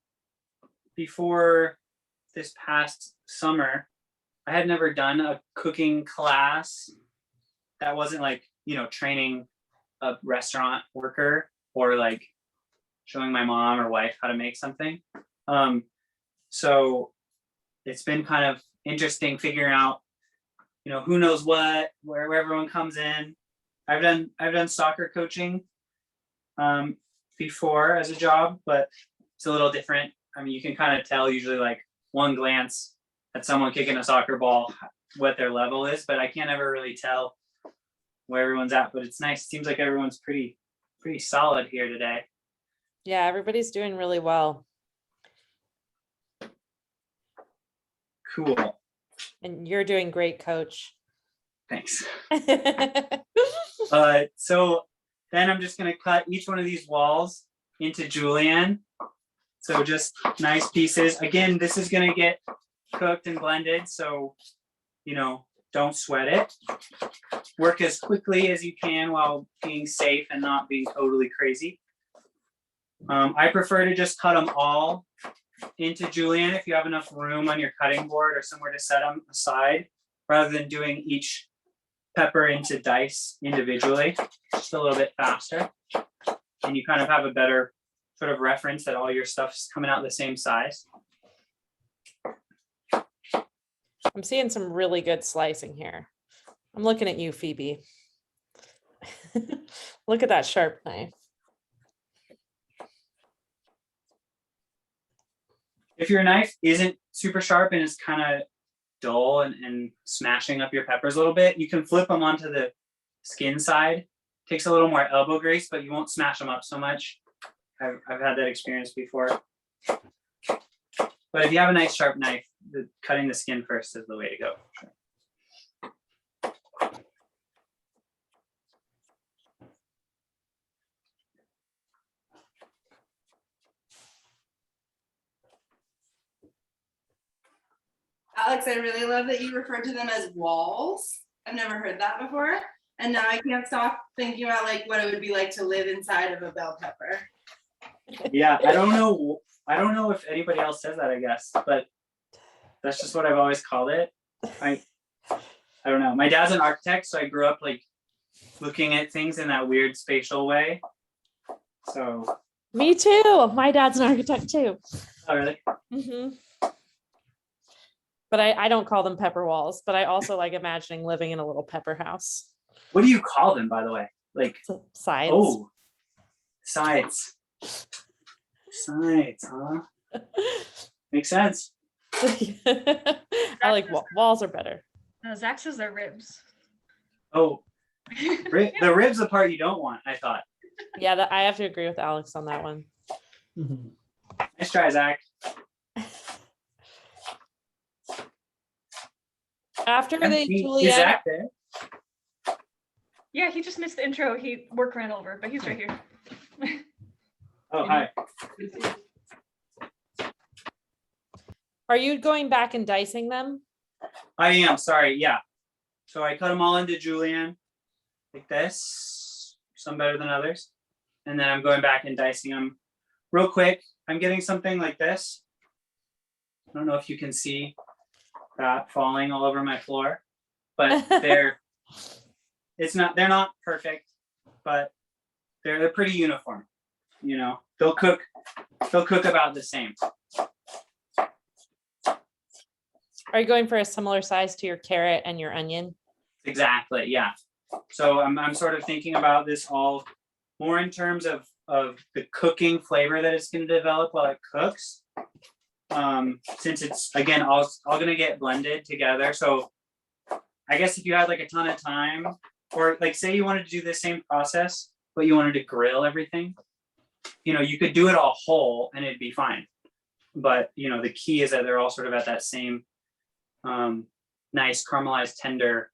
before this past summer, I had never done a cooking class that wasn't like, you know, training a restaurant worker or like showing my mom or wife how to make something. So it's been kind of interesting figuring out, you know, who knows what, where everyone comes in. I've done soccer coaching before as a job, but it's a little different. I mean, you can kind of tell usually like one glance at someone kicking a soccer ball what their level is, but I can't ever really tell where everyone's at. But it's nice. It seems like everyone's pretty solid here today. Yeah, everybody's doing really well. Cool. And you're doing great, coach. Thanks. So then I'm just gonna cut each one of these walls into julienne. So just nice pieces. Again, this is gonna get cooked and blended, so you know, don't sweat it. Work as quickly as you can while being safe and not being totally crazy. I prefer to just cut them all into julienne if you have enough room on your cutting board or somewhere to set them aside, rather than doing each pepper into dice individually. Just a little bit faster, and you kind of have a better sort of reference that all your stuff's coming out the same size. I'm seeing some really good slicing here. I'm looking at you, Phoebe. Look at that sharp knife. If your knife isn't super sharp and is kind of dull and smashing up your peppers a little bit, you can flip them onto the skin side. Takes a little more elbow grease, but you won't smash them up so much. I've had that experience before. But if you have a nice sharp knife, cutting the skin first is the way to go. Alex, I really love that you referred to them as walls. I've never heard that before. And now I can't stop thinking about like what it would be like to live inside of a bell pepper. Yeah, I don't know if anybody else says that, I guess, but that's just what I've always called it. I don't know. My dad's an architect, so I grew up like looking at things in that weird spatial way. So. Me too. My dad's an architect too. Oh, really? But I don't call them pepper walls, but I also like imagining living in a little pepper house. What do you call them, by the way? Like Sides. Oh, sides. Sides, huh? Makes sense. I like walls are better. No, Zach says they're ribs. Oh, the ribs the part you don't want, I thought. Yeah, I have to agree with Alex on that one. Nice try, Zach. After they Is julienne, Zach there? Yeah, he just missed the intro. Work ran over, but he's right here. Oh, hi. are you going back and dicing them? I am, sorry, yeah. So I cut them all into julienne, like this. Some better than others. And then I'm going back and dicing them real quick. I'm getting something like this. I don't know if you can see that falling all over my floor, but they're not perfect, but they're pretty uniform. You know, they'll cook about the same. Are you going for a similar size to your carrot and your onion? Exactly, yeah. So I'm sort of thinking about this all more in terms of the cooking flavor that it's going to develop while it cooks. Since it's again all gonna get blended together. So I guess if you had like a ton of time, or like say you wanted to do the same process, but you wanted to grill everything, you know, you could do it all whole and it'd be fine. But you know, the key is that they're all sort of at that same nice caramelized tender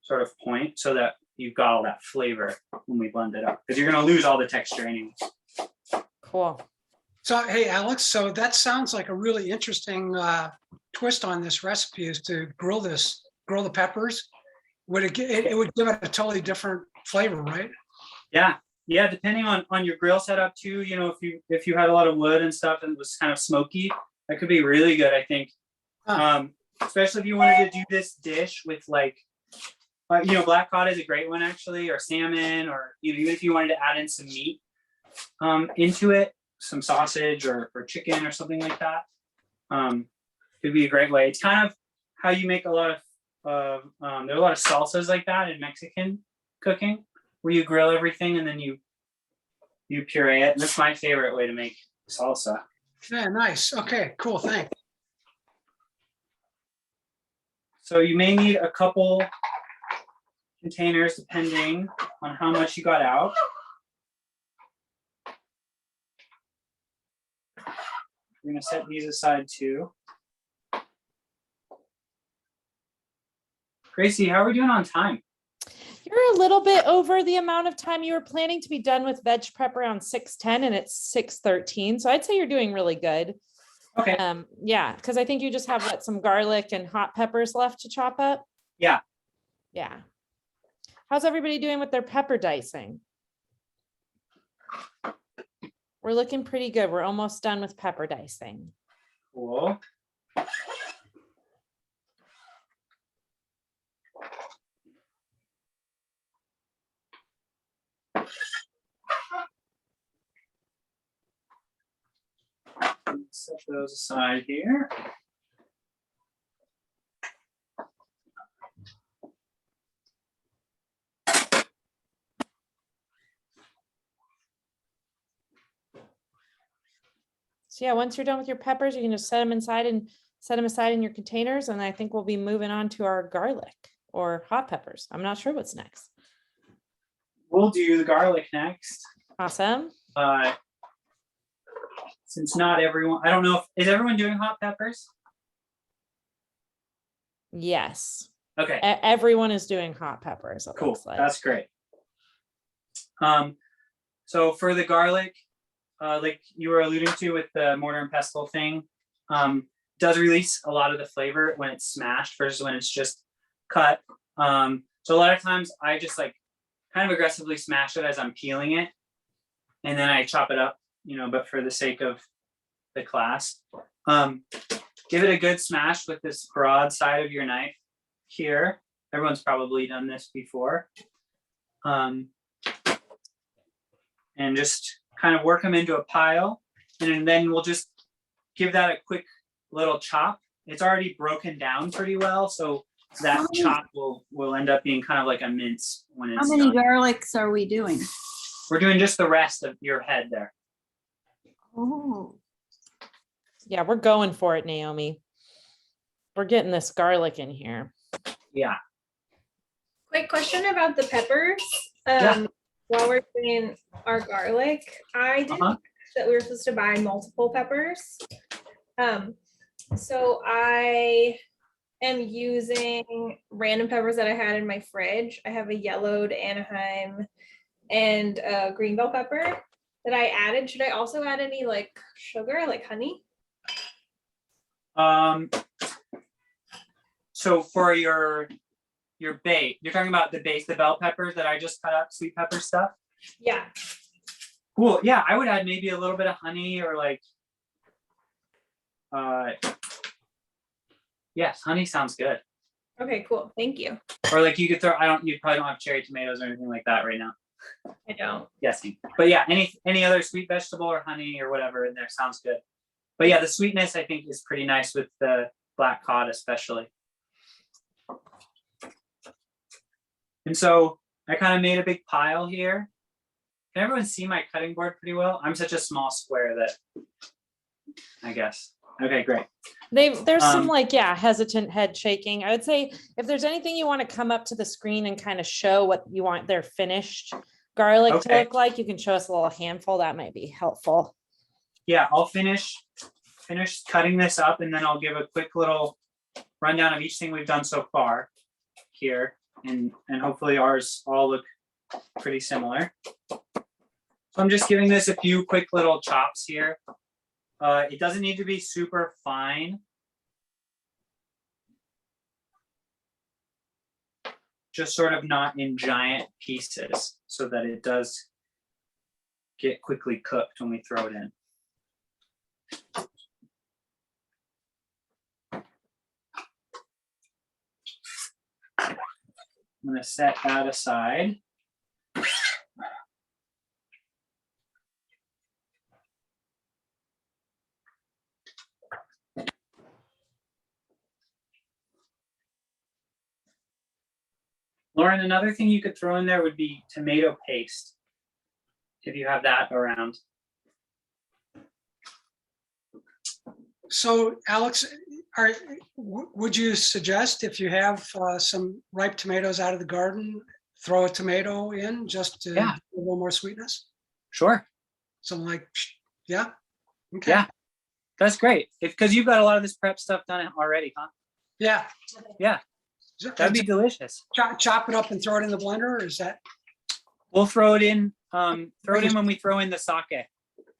sort of point, so that you've got all that flavor when we blend it up, because you're gonna lose all the texture anyway. Cool. So, hey, Alex, so that sounds like a really interesting twist on this recipe is to grill the peppers. Would it would give it a totally different flavor, right? Yeah, depending on your grill setup too. You know, if you had a lot of wood and stuff and it was kind of smoky, that could be really good, I think. Especially if you wanted to do this dish with like, you know, black cod is a great one actually, or salmon, or you know, even if you wanted to add in some meat into it, some sausage or chicken or something like that, could be a great way. It's kind of how you make a lot of there are a lot of salsas like that in Mexican cooking, where you grill everything and then you puree it. And that's my favorite way to make salsa. Yeah, nice. Okay, cool. Thanks. So you may need a couple containers depending on how much you got out. We're gonna set these aside too. Gracie, how are we doing on time? You're a little bit over the amount of time you were planning to be done with veg prep around 6:10, and it's 6:13. So I'd say you're doing really good. Okay. Yeah, because I think you just have some garlic and hot peppers left to chop up. Yeah. Yeah. How's everybody doing with their pepper dicing? We're looking pretty good. We're almost done with pepper dicing. Cool. Set those aside here. So So yeah, once you're done with your peppers, you can just set them aside in your containers. And I think we'll be moving on to our garlic or hot peppers. I'm not sure what's next. We'll do the garlic next. Awesome. Since not everyone, I don't know if, is everyone doing hot peppers? Yes. Okay, Everyone is doing hot peppers. It cool. looks like. That's great. So for the garlic, like you were alluding to with the mortar and pestle thing, does release a lot of the flavor when it's smashed versus when it's just cut. So a lot of times I just like kind of aggressively smash it as I'm peeling it, and then I chop it up, you know, but for the sake of the class, give it a good smash with this broad side of your knife here. Everyone's probably done this before. And just kind of work them into a pile, and then we'll just give that a quick little chop. It's already broken down pretty well, so that chop will end up being kind of like a mince when How it's many done. garlics are we doing? We're doing just the rest of your head there. Oh, Yeah, we're going for it, Naomi. We're getting this garlic in here. Yeah. Quick question about the peppers. Yeah. While we're doing our garlic, I didn't know that we were supposed to buy multiple peppers. So I am using random peppers that I had in my fridge. I have a yellowed Anaheim and a green bell pepper that I added. Should I also add any like sugar, like honey? So for your bait, you're talking about the base, the bell peppers that I just cut up, sweet pepper stuff. Yeah. Cool. Yeah, I would add maybe a little bit of honey or like, yes, honey sounds good. Okay, cool. Thank you. Or like you could throw, you probably don't have cherry tomatoes or anything like that right now. I don't. Guessing. But yeah, any other sweet vegetable or honey or whatever in there sounds good. But yeah, the sweetness I think is pretty nice with the black cod especially. And so I kind of made a big pile here. Can everyone see my cutting board pretty well? I'm such a small square that I guess. Okay, great. There's some like, yeah, hesitant head shaking. I would say if there's anything you want to come up to the screen and kind of show what you want their finished garlic to look like, you can show us a little handful. That might be helpful. Yeah, I'll finish cutting this up, and then I'll give a quick little rundown of each thing we've done so far here, and hopefully ours all look pretty similar. So I'm just giving this a few quick little chops here. It doesn't need to be super fine. Just sort of not in giant pieces so that it does get quickly cooked when we throw it in. I'm going to set that aside. Lauren, another thing you could throw in there would be tomato paste, if you have that around. So Alex, would you suggest if you have some ripe tomatoes out of the garden, throw a tomato in just to Yeah. give a little more sweetness? Sure. Something like, yeah. Okay. Yeah, that's great. Because you've got a lot of this prep stuff done already, huh? Yeah. Yeah, that'd be delicious. Chop it up and throw it in the blender, or is that? We'll throw it in. Throw it in when we throw in the sake.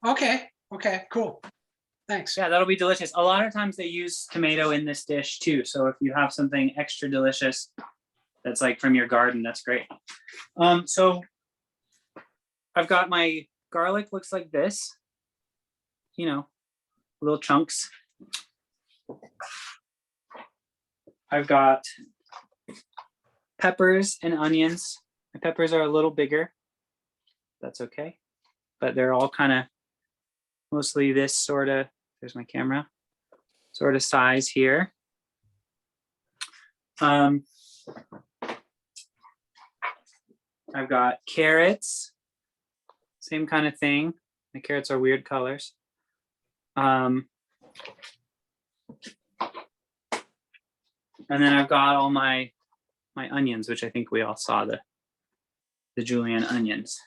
Okay. Okay, cool. Thanks. Yeah, that'll be delicious. A lot of times they use tomato in this dish too. So if you have something extra delicious that's like from your garden, that's great. So I've got my garlic, looks like this, you know, little chunks. I've got peppers and onions. My peppers are a little bigger. That's okay. But they're all kind of mostly this sort of, there's my camera, sort of size here. I've got carrots, same kind of thing. The carrots are weird colors. And then I've got all my onions, which I think we all saw the julienne onions.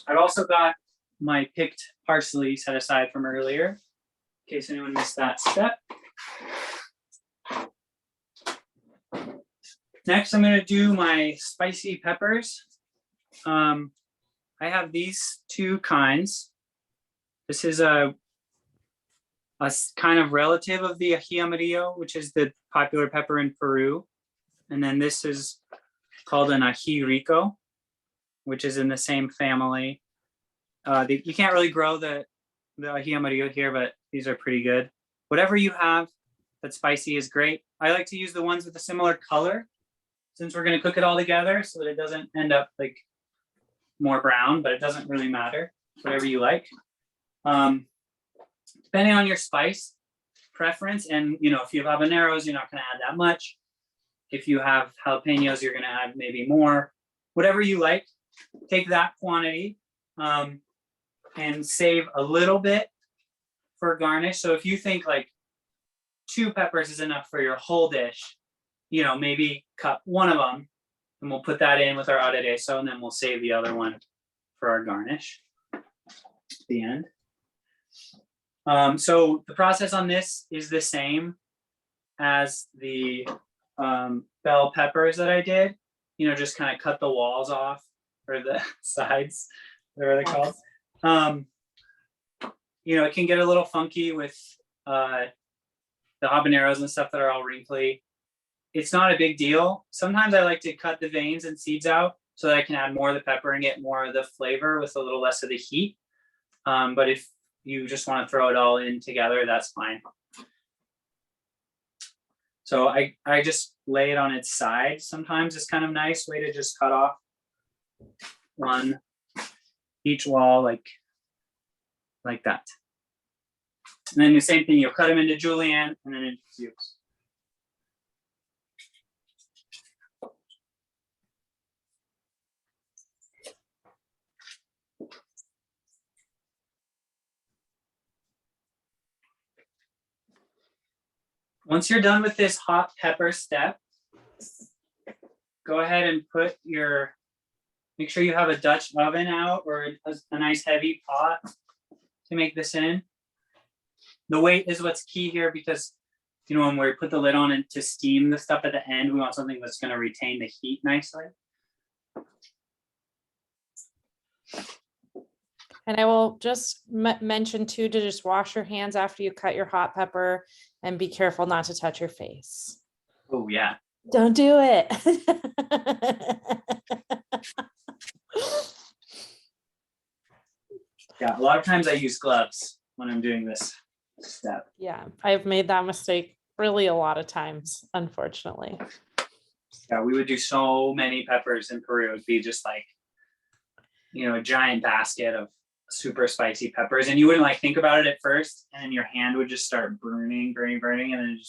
I've also got my picked parsley set aside from earlier, in case anyone missed that step. Next, I'm going to do my spicy peppers. I have these two kinds. This is a kind of relative of the ají amarillo, which is the popular pepper in Peru. And then this is called an ají rico, which is in the same family. You can't really grow the ají amarillo here, but these are pretty good. Whatever you have that's spicy is great. I like to use the ones with a similar color, since we're going to cook it all together so that it doesn't end up like more brown, but it doesn't really matter. Whatever you like. Depending on your spice preference, and if you have habaneros, you're not going to add that much. If you have jalapenos, you're going to add maybe more. Whatever you like, take that quantity and save a little bit for garnish. So if you think like 2 peppers is enough for your whole dish, maybe cut one of them, and we'll put that in with our aderezo, and then we'll save the other one for our garnish at the end. So the process on this is the same as the bell peppers that I did. Just kind of cut the walls off, or the sides, whatever they're called. It can get a little funky with the habaneros and stuff that are all wrinkly. It's not a big deal. Sometimes I like to cut the veins and seeds out so that I can add more of the pepper and get more of the flavor with a little less of the heat. But if you just want to throw it all in together, that's fine. So I just lay it on its side. Sometimes it's kind of nice way to just cut off one each wall like that. And then the same thing, you'll cut them into julienne and then into cubes. Once you're done with this hot pepper step, go ahead and make sure you have a Dutch oven out, or a nice heavy pot to make this in. The weight is what's key here, because when we put the lid on and to steam the stuff at the end, we want something that's going to retain the heat nicely. And I will just mention too, to just wash your hands after you cut your hot pepper, and be careful not to touch your face. Oh yeah. Don't do it. Yeah, a lot of times I use gloves when I'm doing this step. Yeah, I've made that mistake really a lot of times, unfortunately. Yeah, we would do so many peppers in Peru. It'd be just like, a giant basket of super spicy peppers, and you wouldn't think about it at first, and then your hand would just start burning, and then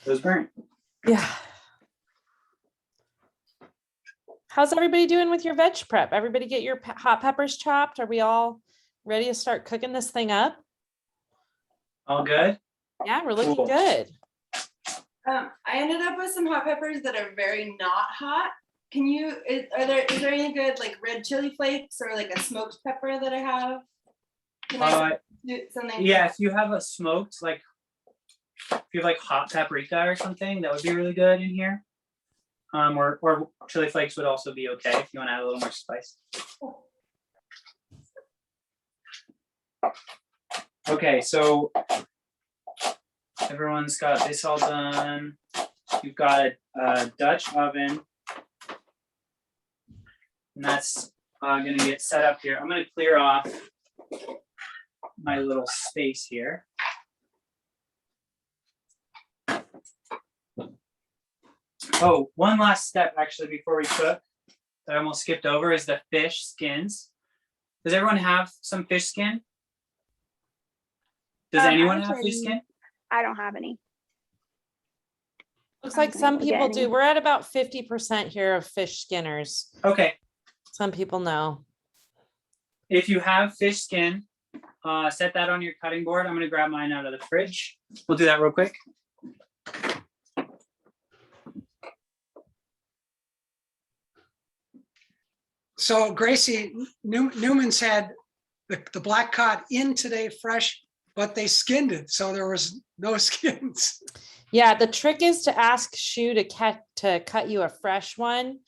it was burnt. Yeah. How's everybody doing with your veg prep? Everybody get your hot peppers chopped? Are we all ready to start cooking this thing up? All good? Yeah, we're looking Cool. good. I ended up with some hot peppers that are very not hot. Is there any good red chili flakes or a smoked pepper that I have? Can I do something? Yeah, if you have a smoked, if you have hot paprika or something, that would be really good in here. Or chili flakes would also be okay if you want to add a little more spice. Okay, so everyone's got this all done. You've got a Dutch oven. And that's going to get set up here. I'm going to clear off my little space here. Oh, one last step actually before we cook that I almost skipped over is the fish skins. Does everyone have some fish skin? Does anyone have fish skin? I don't have any. Looks like some We'll get people any. do. We're at about 50% here of fish skinners. Okay. Some people know. If you have fish skin, set that on your cutting board. I'm gonna grab mine out of the fridge. We'll do that real quick. So Gracie, Newman's had the black cod in today fresh, but they skinned it, so there was no skins. Yeah, the trick is to ask Shu to cut you a fresh one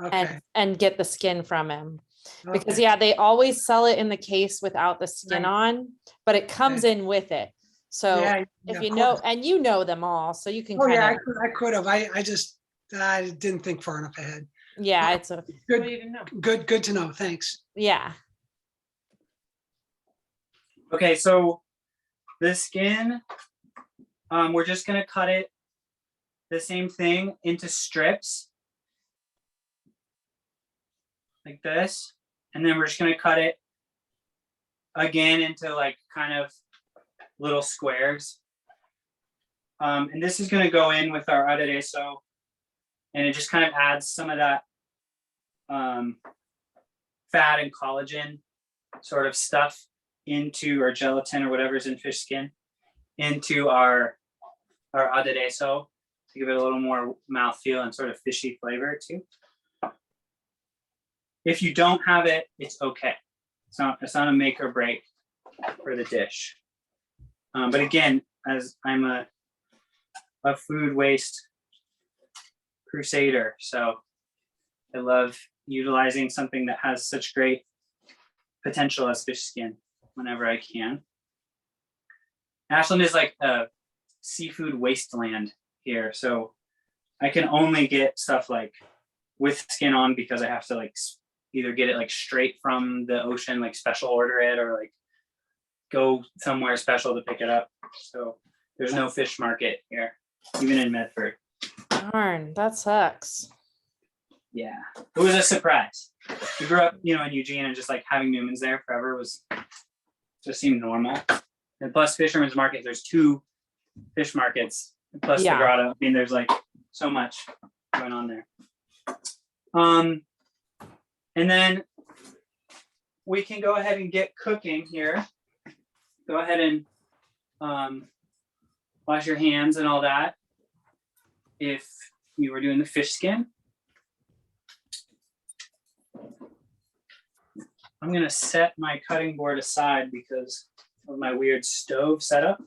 Okay, and get the skin from him. Because okay. yeah, they always sell it in the case without the skin Right. on, but it comes in with it. So Yeah, if yeah, you of know, course. and you know them all, so you can Oh, kind yeah, of, I could have. I just, I didn't think far enough ahead. yeah, it's a, Good to know. Thanks. yeah. Okay, so the skin, we're just gonna cut it the same thing into strips like this, and then we're just gonna cut it again into like kind of little squares. And this is gonna go in with our aderezo, and it just kind of adds some of that fat and collagen sort of stuff into, or gelatin or whatever's in fish skin, into our aderezo to give it a little more mouthfeel and sort of fishy flavor too. If you don't have it, it's okay. It's not a make or break for the dish. But again, as I'm a food waste crusader, so I love utilizing something that has such great potential as fish skin whenever I can. Ashland is like a seafood wasteland here, so I can only get stuff like with skin on because I have to like either get it like straight from the ocean, like special order it, or like go somewhere special to pick it up. So there's no fish market here, even in Medford. Darn, that sucks. Yeah, it was a surprise. We grew up, in Eugene, and just like having Newman's there forever just seemed normal. And plus Fisherman's Market, there's 2 fish markets, plus Yeah. the grotto. I mean, there's like so much going on there. And then we can go ahead and get cooking here. Go ahead and wash your hands and all that if you were doing the fish skin. I'm gonna set my cutting board aside because of my weird stove setup.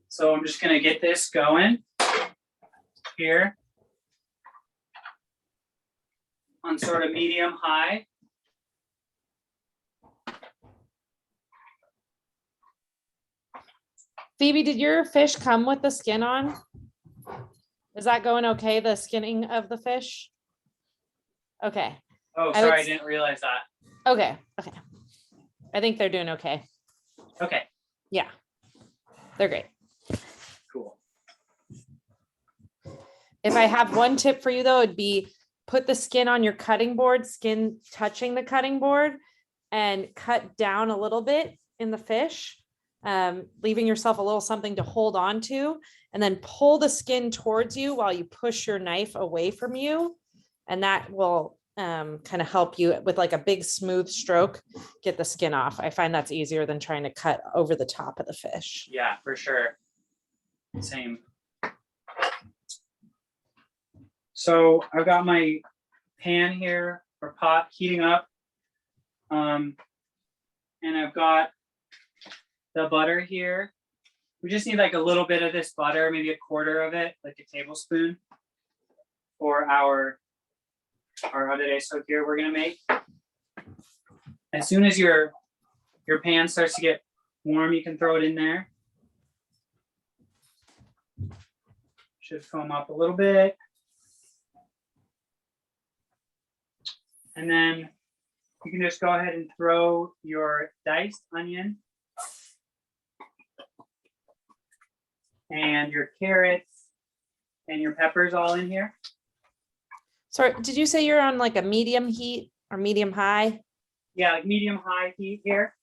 So I'm just gonna get this going here on sort of medium high. Phoebe, did your fish come with the skin on? Is that going okay, the skinning of the fish? Okay, Oh, I would sorry, I s- didn't realize that. okay. I think they're doing okay. Okay, Yeah, they're great. cool. If I have one tip for you though, it'd be put the skin on your cutting board, skin touching the cutting board, and cut down a little bit in the fish, leaving yourself a little something to hold on to, and then pull the skin towards you while you push your knife away from you. And that will kind of help you with like a big smooth stroke, get the skin off. I find that's easier than trying to cut over the top of the fish. Yeah, for sure. Same. So I've got my pan here or pot heating up. And I've got the butter here. We just need like a little bit of this butter, maybe a quarter of it, like a tablespoon, for our aderezo here we're gonna make. As soon as your pan starts to get warm, you can throw it in there. Should foam up a little bit. And then you can just go ahead and throw your diced onion and your carrots and your peppers all in here. Sorry, did you say you're on like a medium heat or medium high? Yeah, like medium high heat here.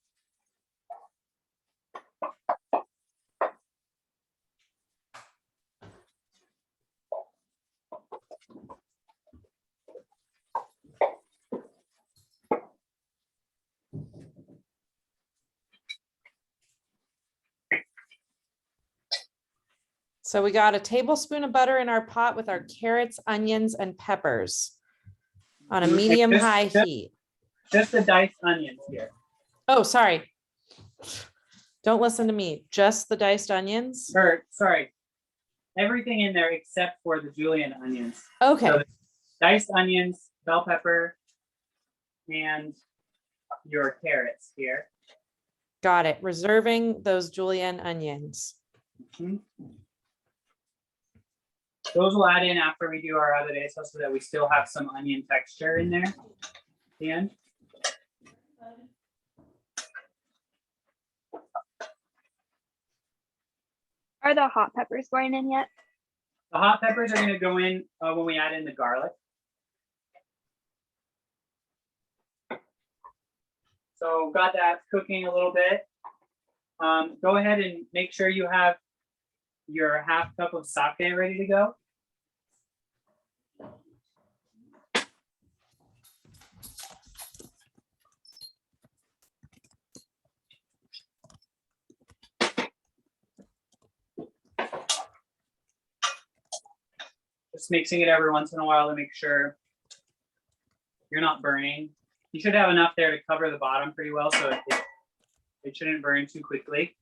So we got a tablespoon of butter in our pot with our carrots, onions, and peppers on a Okay, medium-high heat. Just the diced onions here. Oh, sorry. Don't listen to me. Just the diced onions? Or, sorry, everything in there except for the julienne onions. Okay. So the diced onions, bell pepper, and your carrots here. Got it. Reserving those julienne onions. Mhm. Those will add in after we do our other days, so that we still have some onion texture in there at the end. Are the hot peppers going in yet? The hot peppers are going to go in when we add in the garlic. So got that cooking a little bit. Go ahead and make sure you have your half cup of sake ready to go. Just mixing it every once in a while to make sure you're not burning. You should have enough there to cover the bottom pretty well, so it shouldn't burn too quickly.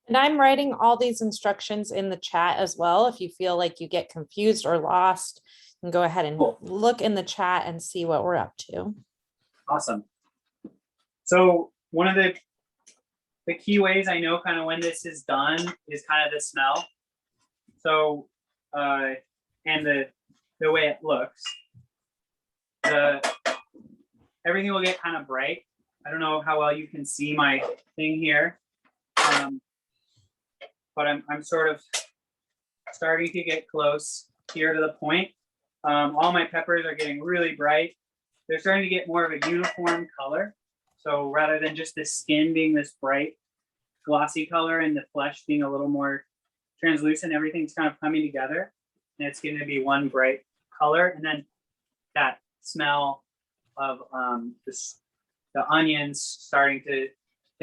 And I'm writing all these instructions in the chat as well. If you feel like you get confused or lost, you can go ahead and Cool. look in the chat and see what we're up to. Awesome. So one of the key ways I know kind of when this is done is kind of the smell. So and the way it looks. Everything will get kind of bright. I don't know how well you can see my thing here. But I'm sort of starting to get close here to the point. All my peppers are getting really bright. They're starting to get more of a uniform color. So rather than just the skin being this bright, glossy color and the flesh being a little more translucent, everything's kind of coming together. And it's going to be one bright color. And then that smell of the onions starting to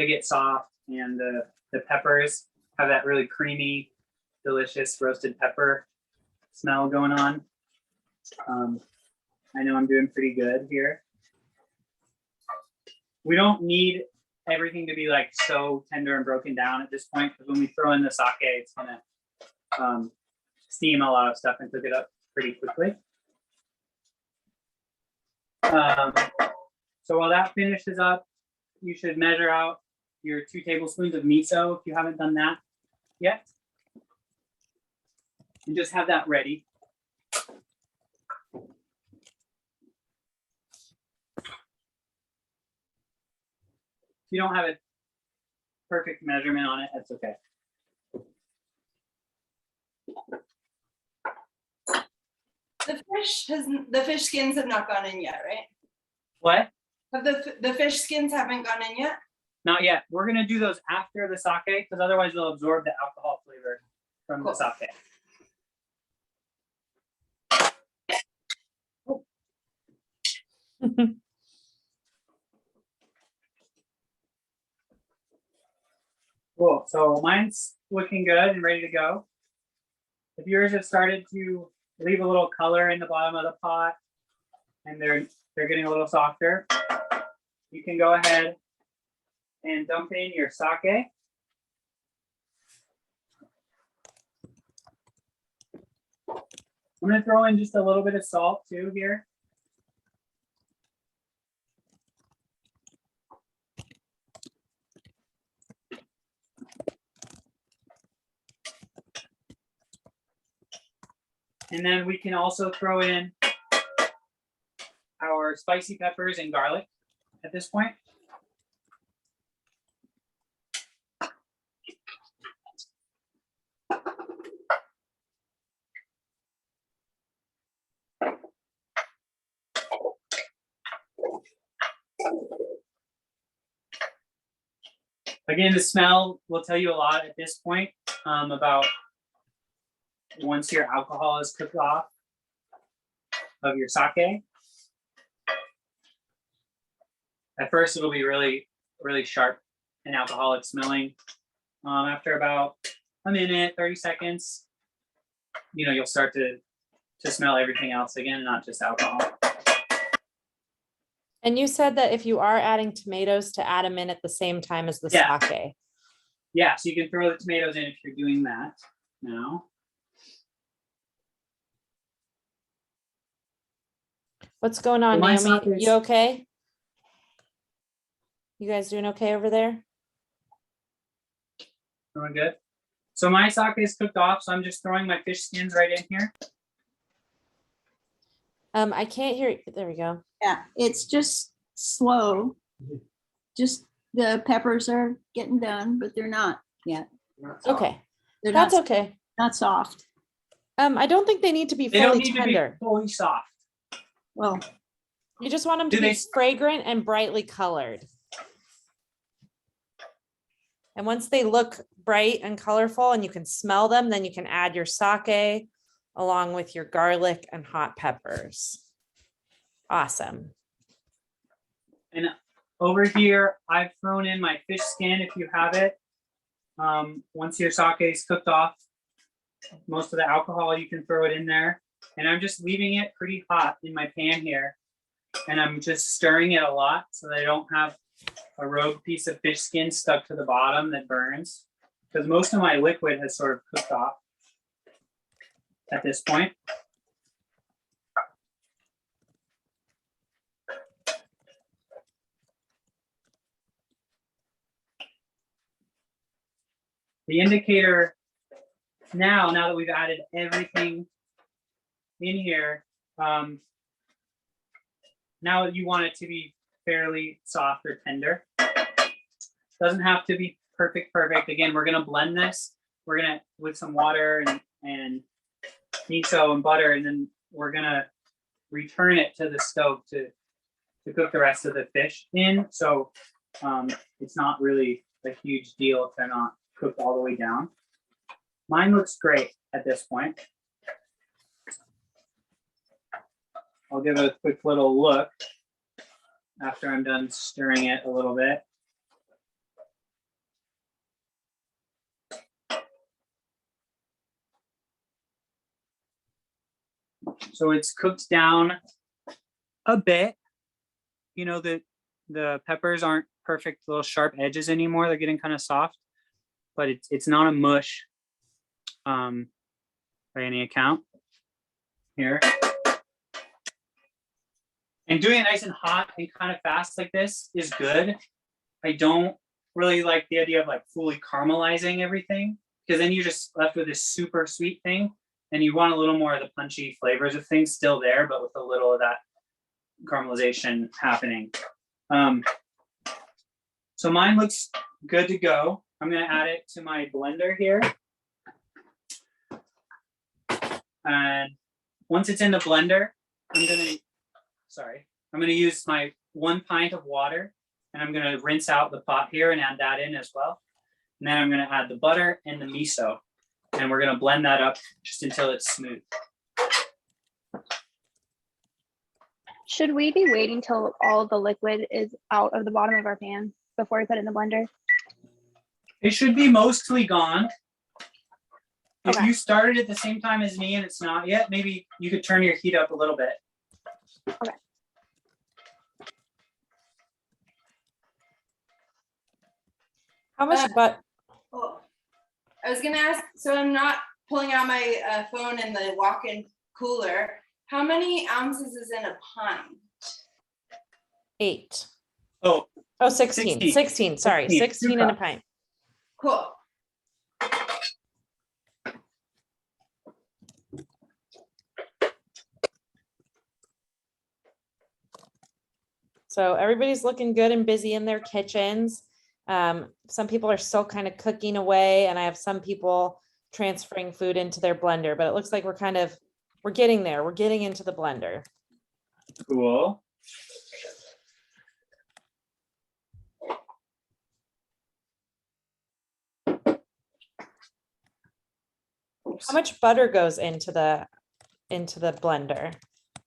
get soft, and the peppers have that really creamy, delicious roasted pepper smell going on. I know I'm doing pretty good here. We don't need everything to be like so tender and broken down at this point, because when we throw in the sake, it's gonna steam a lot of stuff and cook it up pretty quickly. So while that finishes up, you should measure out your 2 tablespoons of miso if you haven't done that yet. And just have that ready. If you don't have a perfect measurement on it, that's okay. The fish skins have not gone in yet, right? What? Have the fish skins haven't gone in yet? Not yet. We're gonna do those after the sake, because otherwise they'll absorb the alcohol flavor from the sake. Cool. So mine's looking good and ready to go. If yours have started to leave a little color in the bottom of the pot and they're getting a little softer, you can go ahead and dump in your sake. I'm going to throw in just a little bit of salt too here. And then we can also throw in our spicy peppers and garlic at this point. Again, the smell will tell you a lot at this point about once your alcohol is cooked off of your sake. At first, it'll be really, really sharp and alcoholic smelling. After about a minute, 30 seconds, you'll start to smell everything else again, not just alcohol. And you said that if you are adding tomatoes, to add them in at the same time as the Yeah. sake. Yeah, so you can throw the tomatoes in if you're doing that now. What's going on, my Naomi? sake is- You okay? You guys doing okay over there? Doing good. So my sake is cooked off, so I'm just throwing my fish skins right in here. I can't hear. There we go. Yeah, it's just slow. Just the peppers are getting done, but they're not yet. Okay, They're that's not, okay. not soft. I don't think they need to be They don't fully need tender. to be fully soft. Well, You just want them to Do be they- fragrant and brightly colored. And once they look bright and colorful and you can smell them, then you can add your sake along with your garlic and hot peppers. Awesome. And over here, I've thrown in my fish skin if you have it. Once your sake is cooked off, most of the alcohol, you can throw it in there. And I'm just leaving it pretty hot in my pan here. And I'm just stirring it a lot so that I don't have a rogue piece of fish skin stuck to the bottom that burns. Because most of my liquid has sort of cooked off at this point. The indicator now that we've added everything in here, now you want it to be fairly soft or tender. Doesn't have to be perfect. Again, we're gonna blend this. We're gonna with some water and miso and butter, and then we're gonna return it to the stove to cook the rest of the fish in. So it's not really a huge deal if they're not cooked all the way down. Mine looks great at this point. I'll give it a quick little look after I'm done stirring it a little bit. So it's cooked down a bit. The peppers aren't perfect little sharp edges anymore. They're getting kind of soft, but it's not a mush by any account here. And doing it nice and hot and kind of fast like this is good. I don't really like the idea of like fully caramelizing everything, because then you're just left with this super sweet thing, and you want a little more of the punchy flavors of things still there, but with a little of that caramelization happening. So mine looks good to go. I'm gonna add it to my blender here. And once it's in the blender, I'm gonna use my 1 pint of water, and I'm gonna rinse out the pot here and add that in as well. And then I'm gonna add the butter and the miso, and we're gonna blend that up just until it's smooth. Should we be waiting till all the liquid is out of the bottom of our pan before we put it in the blender? It should be mostly gone. If Okay. you started at the same time as me and it's not yet, maybe you could turn your heat up a little bit. Okay. How much but Oh, I was gonna ask, so I'm not pulling out my phone in the walk-in cooler. How many ounces is in a pint? 8. Oh, Oh, 16. 16. 16, sorry, 16, 16 in a pint. Cool. So everybody's looking good and busy in their kitchens. Some people are still kind of cooking away, and I have some people transferring food into their blender, but it looks like we're getting there. We're getting into the blender. cool. How much butter goes into the blender?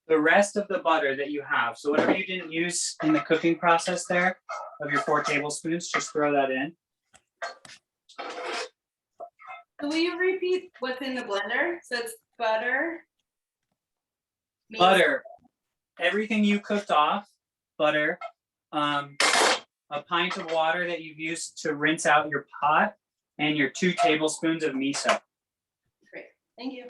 The rest of the butter that you have, so whatever you didn't use in the cooking process there of your 4 tablespoons, just throw that in. So will you repeat what's in the blender? So it's butter. meat, Butter, everything you cooked off, butter, a pint of water that you've used to rinse out your pot, and your 2 tablespoons of miso. Great, thank you.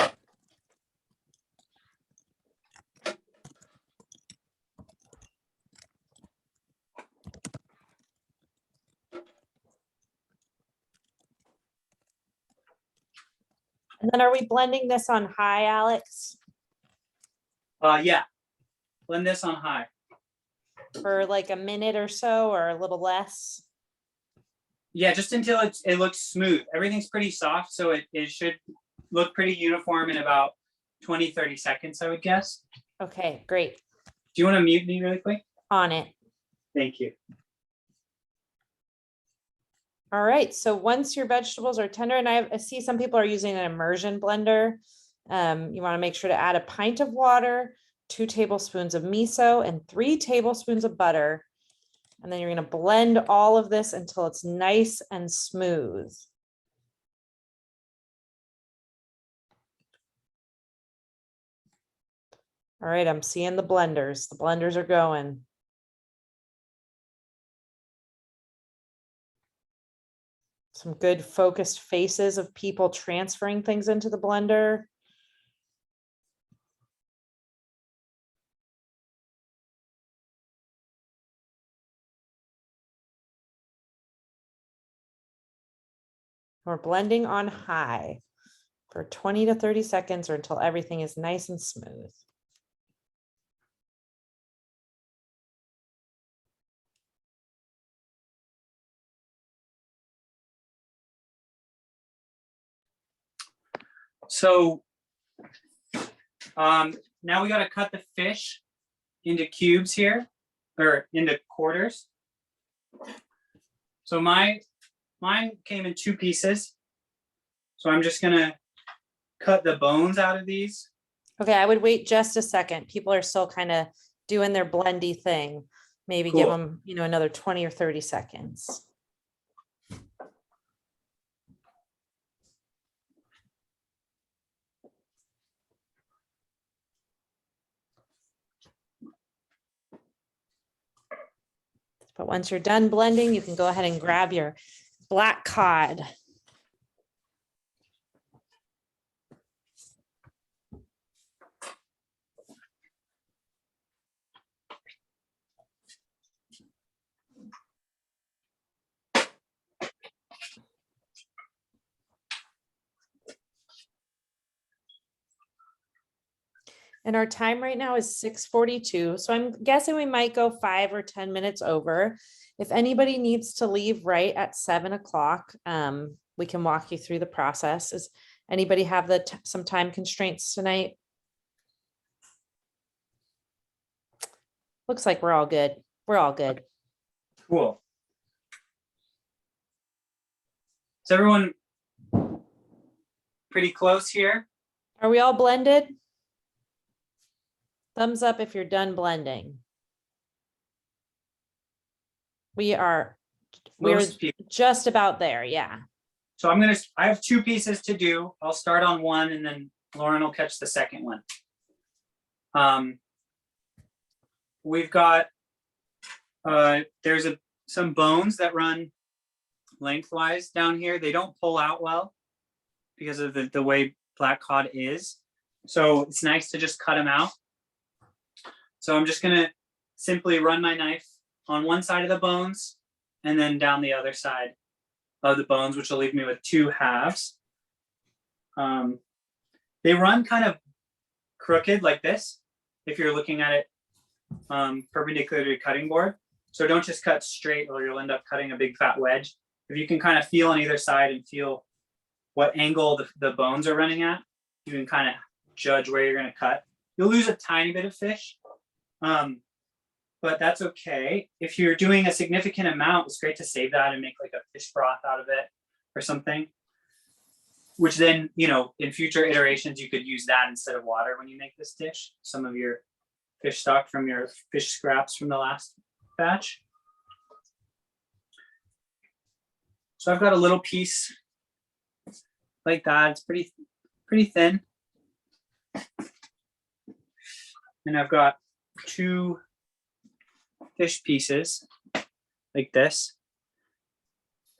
And then are we blending this on high, Alex, Yeah, blend this on high. for like a minute or so, or a little less? Yeah, just until it looks smooth. Everything's pretty soft, so it should look pretty uniform in about 20-30 seconds, I would guess. Okay, great. Do you want to mute me really quick? On it. Thank you. All right, so once your vegetables are tender, and I see some people are using an immersion blender. You want to make sure to add a pint of water, 2 tablespoons of miso, and 3 tablespoons of butter. And then you're going to blend all of this until it's nice and smooth. All right, I'm seeing the blenders. The blenders are going. Some good focused faces of people transferring things into the blender. We're blending on high for 20 to 30 seconds or until everything is nice and smooth. So now we got to cut the fish into cubes here, or into quarters. So mine came in 2 pieces. So I'm just gonna cut the bones out of these. Okay, I would wait just a second. People are still kind of doing their blendy thing. Maybe give Cool. them, another 20 or 30 seconds. But once you're done blending, you can go ahead and grab your black cod. And our time right now is 6:42. So I'm guessing we might go 5 or 10 minutes over. If anybody needs to leave right at 7 o'clock, we can walk you through the process. Does anybody have some time constraints tonight? Looks like we're all good. We're all good. Cool. Is everyone pretty close here? Are we all blended? Thumbs up if you're done blending. We're Most people. just about there, yeah. So I have 2 pieces to do. I'll start on one and then Lauren will catch the second one. We've got, there's some bones that run lengthwise down here. They don't pull out well because of the way black cod is. So it's nice to just cut them out. So I'm just gonna simply run my knife on one side of the bones and then down the other side of the bones, which will leave me with 2 halves. They run kind of crooked like this if you're looking at it perpendicular to the cutting board. So don't just cut straight or you'll end up cutting a big fat wedge. If you can kind of feel on either side and feel what angle the bones are running at, you can kind of judge where you're going to cut. You'll lose a tiny bit of fish, but that's okay. If you're doing a significant amount, it's great to save that and make like a fish broth out of it or something, which then, in future iterations, you could use that instead of water when you make this dish. Some of your fish stock from your fish scraps from the last batch. So I've got a little piece like that. It's pretty thin. And I've got 2 fish pieces like this.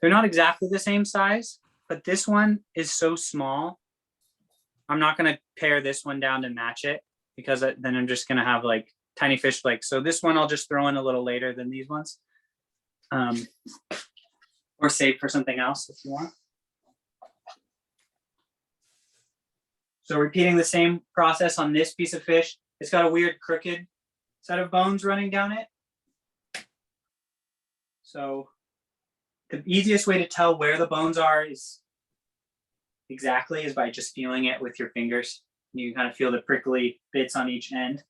They're not exactly the same size, but this one is so small. I'm not going to pare this one down to match it because then I'm just going to have like tiny fish flakes. So this one I'll just throw in a little later than these ones. Or save for something else if you want. So repeating the same process on this piece of fish. It's got a weird crooked set of bones running down it. So the easiest way to tell where the bones are is by just feeling it with your fingers. You can kind of feel the prickly bits on each end.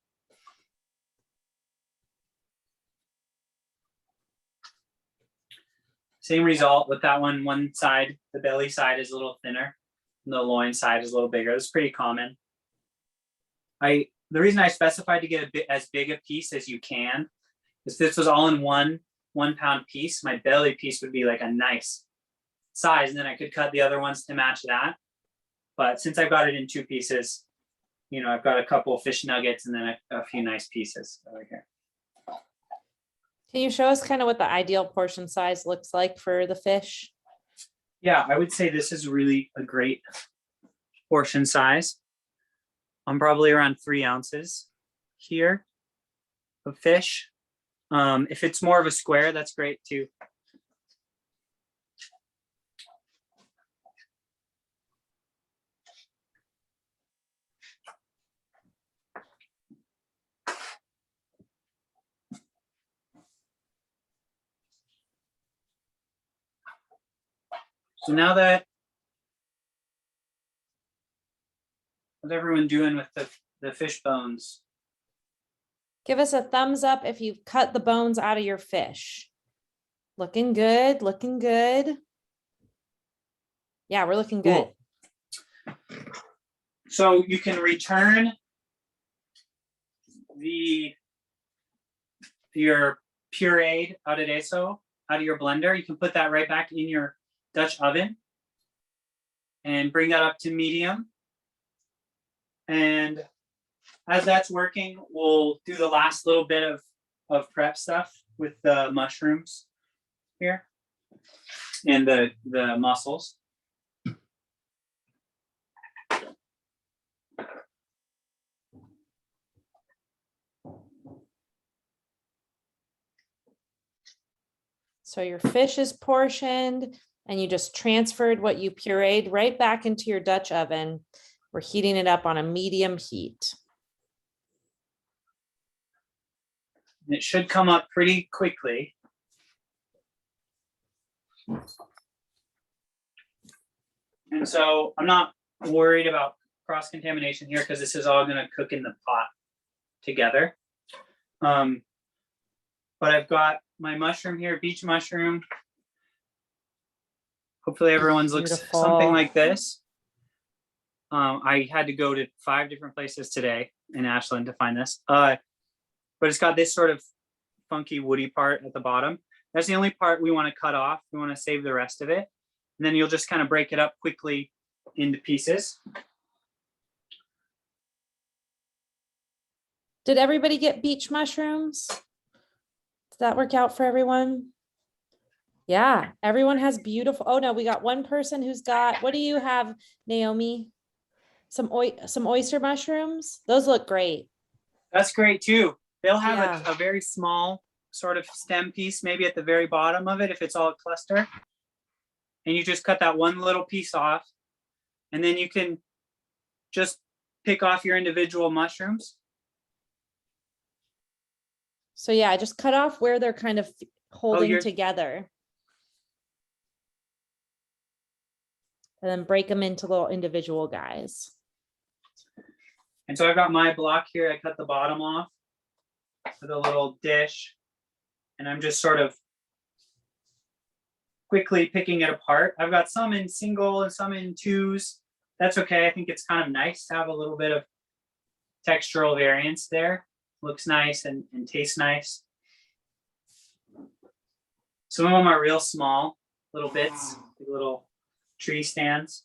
Same result with that one. One side, the belly side is a little thinner, and the loin side is a little bigger. It's pretty common. The reason I specified to get as big a piece as you can is this was all in 1 pound piece. My belly piece would be like a nice size, and then I could cut the other ones to match that. But since I've got it in 2 pieces, you know, I've got a couple of fish nuggets and then a few nice pieces over here. Can you show us kind of what the ideal portion size looks like for the fish? Yeah, I would say this is really a great portion size. I'm probably around 3 ounces here of fish. If it's more of a square, that's great too. So now that, how's everyone doing with the fish bones? Give us a thumbs up if you've cut the bones out of your fish. Looking good, looking good. Yeah, we're looking good. Cool. So you can return your pureed aderezo out of your blender. You can put that right back in your Dutch oven and bring that up to medium. And as that's working, we'll do the last little bit of prep stuff with the mushrooms here and the mussels. So your fish is portioned and you just transferred what you pureed right back into your Dutch oven. We're heating it up on a medium heat. It should come up pretty quickly. And so I'm not worried about cross-contamination here because this is all going to cook in the pot together. But I've got my mushroom here, beach mushroom. Hopefully everyone's looks Beautiful. something like this. I had to go to 5 different places today in Ashland to find this. But it's got this sort of funky woody part at the bottom. That's the only part we want to cut off. We want to save the rest of it. And then you'll just kind of break it up quickly into pieces. Did everybody get beach mushrooms? Did that work out for everyone? Yeah, everyone has beautiful. Oh no, we got one person who's got, what do you have, Naomi? Some oyster mushrooms. Those look great. That's great too. They'll have Yeah. a very small sort of stem piece, maybe at the very bottom of it, if it's all a cluster. And you just cut that one little piece off. And then you can just pick off your individual mushrooms. So yeah, I just cut off where they're kind of holding you're- together. And then break them into little individual guys. And so I've got my block here. I cut the bottom off with a little dish. And I'm just sort of quickly picking it apart. I've got some in single and some in 2s. That's okay. I think it's kind of nice to have a little bit of textural variance there. Looks nice and tastes nice. Some of them are real small, little bits, like little tree stands.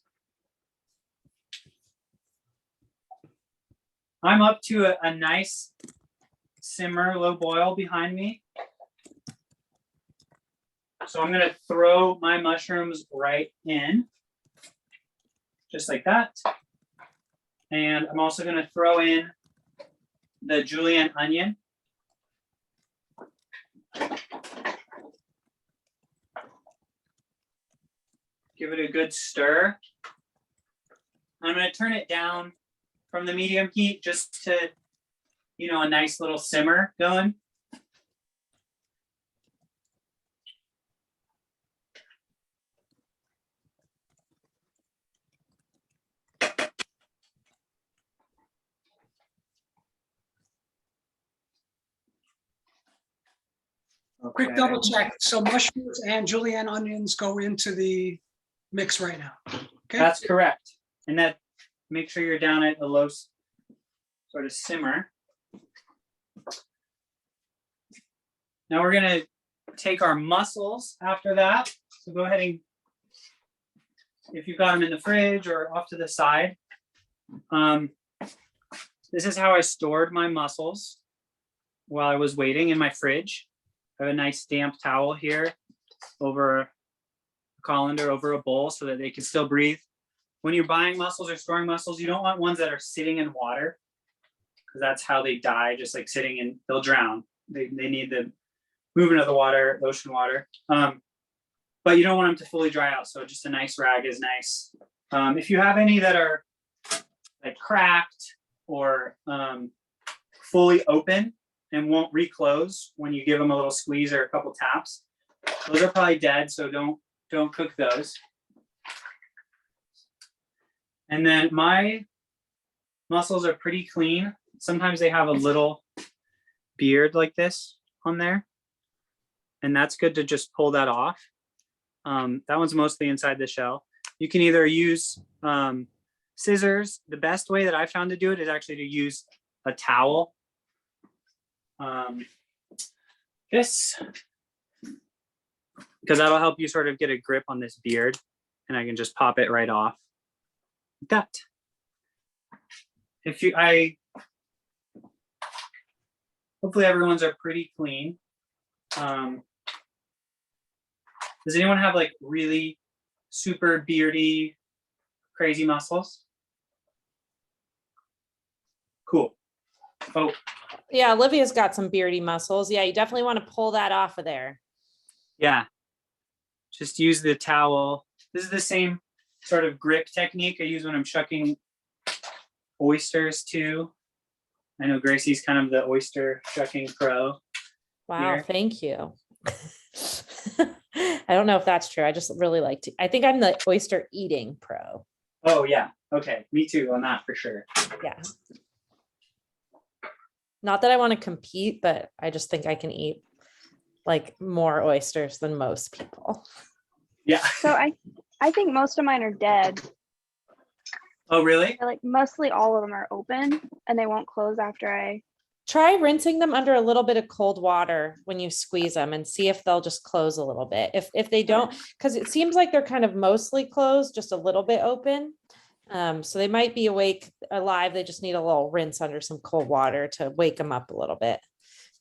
I'm up to a nice simmer, low boil behind me. So I'm gonna throw my mushrooms right in, just like that. And I'm also gonna throw in the julienne onion. Give it a good stir. I'm gonna turn it down from the medium heat just to, a nice little simmer going. Quick Okay. double check. So mushrooms and julienne onions go into the mix right now. Okay. That's correct. And that, make sure you're down at a low sort of simmer. Now we're gonna take our mussels after that. So go ahead and, if you've got them in the fridge or off to the side. This is how I stored my mussels while I was waiting in my fridge. I have a nice damp towel here over a colander, over a bowl, so that they can still breathe. When you're buying mussels or storing mussels, you don't want ones that are sitting in water, because that's how they die, just like sitting in, they'll drown. They need the movement of the water, ocean water. But you don't want them to fully dry out, so just a nice rag is nice. If you have any that are like cracked or fully open and won't reclose when you give them a little squeeze or a couple taps, those are probably dead, so don't cook those. And then my mussels are pretty clean. Sometimes they have a little beard like this on there, and that's good to just pull that off. That one's mostly inside the shell. You can either use scissors. The best way that I found to do it is actually to use a towel. This, because that'll help you sort of get a grip on this beard, and I can just pop it right off like that. Hopefully everyone's are pretty clean. Does anyone have like really super beardy, crazy mussels? Cool. Oh, Yeah, Olivia's got some beardy muscles. Yeah, you definitely want to pull that off of there. yeah. Just use the towel. This is the same sort of grip technique I use when I'm shucking oysters too. I know Gracie's kind of the oyster shucking pro. Wow, Here. thank you. I don't know if that's true. I just really like to, I think I'm the oyster eating pro. Oh yeah, okay, me too on that for sure. Yeah. Not that I want to compete, but I just think I can eat like more oysters than most people. Yeah. So I think most of mine are dead. Oh really? Like mostly all of them are open and they won't close after I. Try rinsing them under a little bit of cold water when you squeeze them and see if they'll just close a little bit. If they don't, because it seems like they're kind of mostly closed, just a little bit open. So they might be alive. They just need a little rinse under some cold water to wake them up a little bit.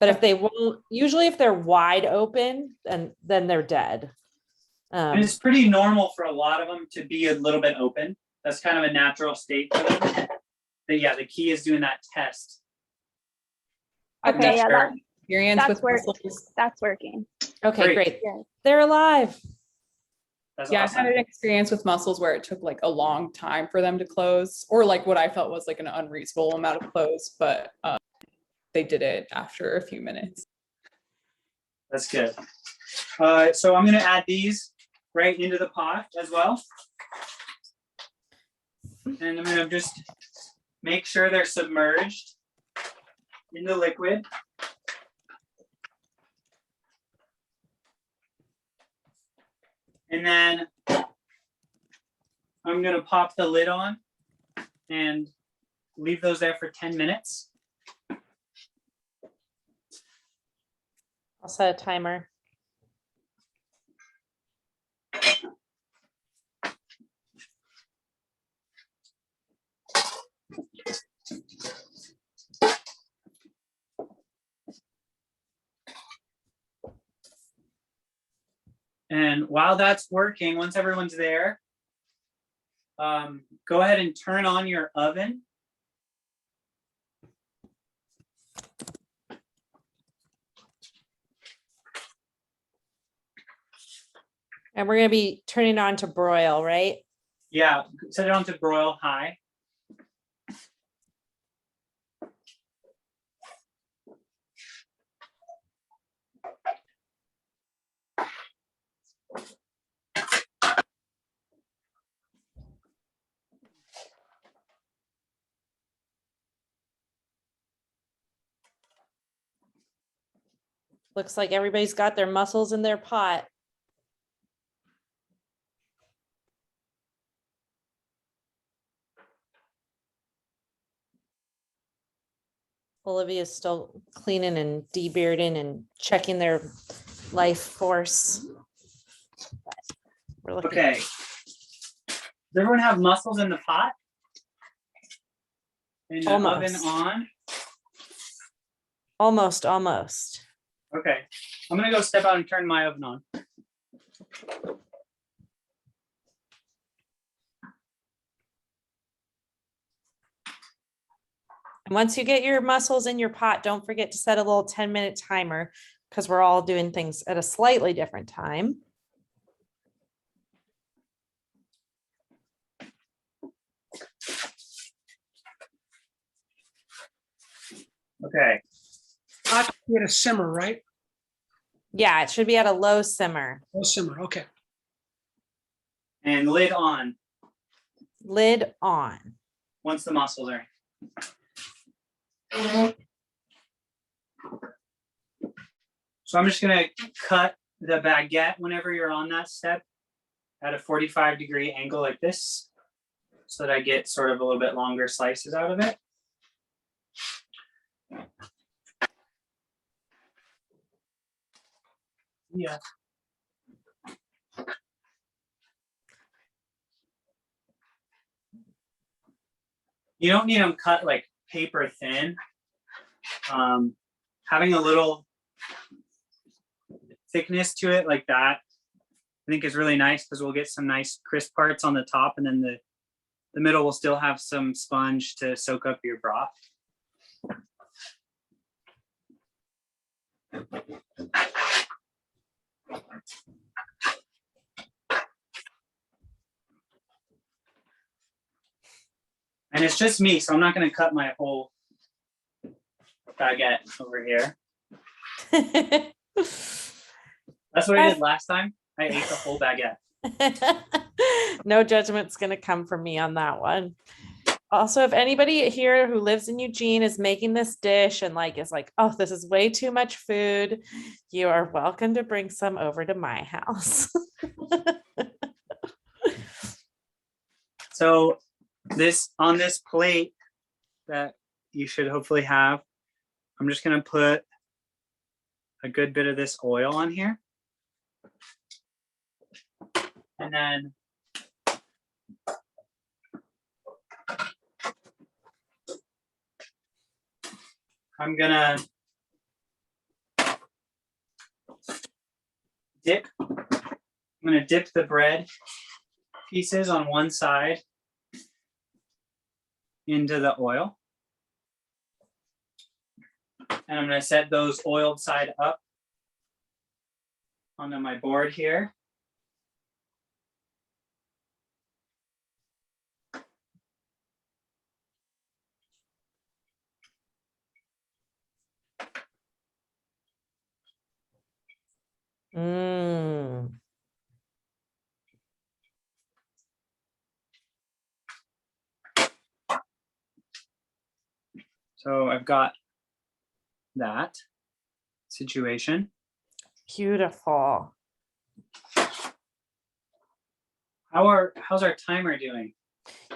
But if they won't, usually if they're wide open, then they're dead. And it's pretty normal for a lot of them to be a little bit open. That's kind of a natural state for them. But yeah, the key is doing that test. Okay, yeah, Sure. Experience that's with where mussels. that's working. Okay, Great. great. Yeah. They're alive. That's Yeah, awesome. I've had an experience with mussels where it took like a long time for them to close, or like what I felt was like an unreasonable amount of close, but they did it after a few minutes. That's good. So I'm gonna add these right into the pot as well. And I'm gonna just make sure they're submerged in the liquid. And then I'm gonna pop the lid on and leave those there for 10 minutes. I'll set a timer. And while that's working, once everyone's there, go ahead and turn on your oven. And we're gonna be turning it on to broil, right? Yeah, set it on to broil high. Looks like everybody's got their mussels in their pot. Olivia's still cleaning and debearding and checking their life force. We're looking. Okay. Does everyone have mussels in the pot? In the oven Almost. on? Almost. Okay. I'm gonna go step out and turn my oven on. And once you get your mussels in your pot, don't forget to set a little 10-minute timer because we're all doing things at a slightly different time. Okay. Hot to get a simmer, right? Yeah, it should be at a low simmer. Oh, simmer, okay. And lid on Lid on. once the mussels are in. So I'm just gonna cut the baguette whenever you're on that step at a 45-degree angle like this, so that I get sort of a little bit longer slices out of it. Yeah. You don't need them cut like paper thin. Having a little thickness to it like that, I think is really nice because we'll get some nice crisp parts on the top, and then the middle will still have some sponge to soak up your broth. And it's just me, so I'm not going to cut my whole baguette over here. That's what I did last time. I ate the whole baguette. No judgment's going to come from me on that one. Also, if anybody here who lives in Eugene is making this dish and is like, oh, this is way too much food, you are welcome to bring some over to my house. So on this plate that you should hopefully have, I'm just going to put a good bit of this oil on here. And then I'm gonna dip the bread pieces on one side into the oil. And I'm gonna set those oiled side up onto my board here. Mm. So I've got that situation. Beautiful. How's our timer doing?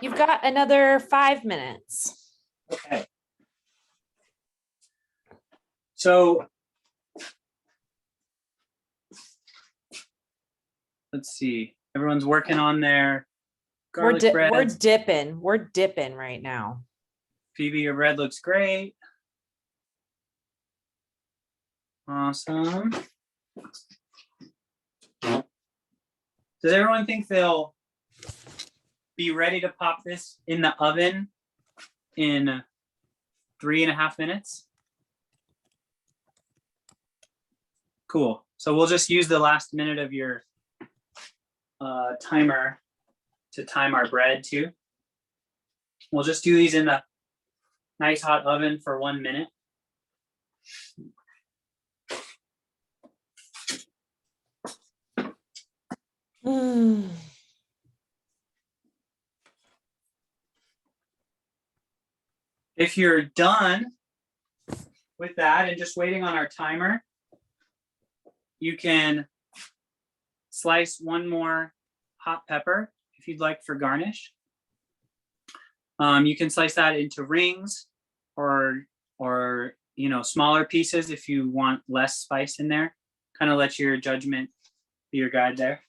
You've got another 5 minutes. Okay. So let's see. Everyone's working on their garlic bread. We're dipping right now. Phoebe, your bread looks great. Awesome. Does everyone think they'll be ready to pop this in the oven in 3.5 minutes? Cool. So we'll just use the last minute of your timer to time our bread too. We'll just do these in the nice hot oven for 1 minute. Mm. If you're done with that and just waiting on our timer, you can slice one more hot pepper if you'd like for garnish. You can slice that into rings or smaller pieces if you want less spice in there. Kind of let your judgment be your guide there.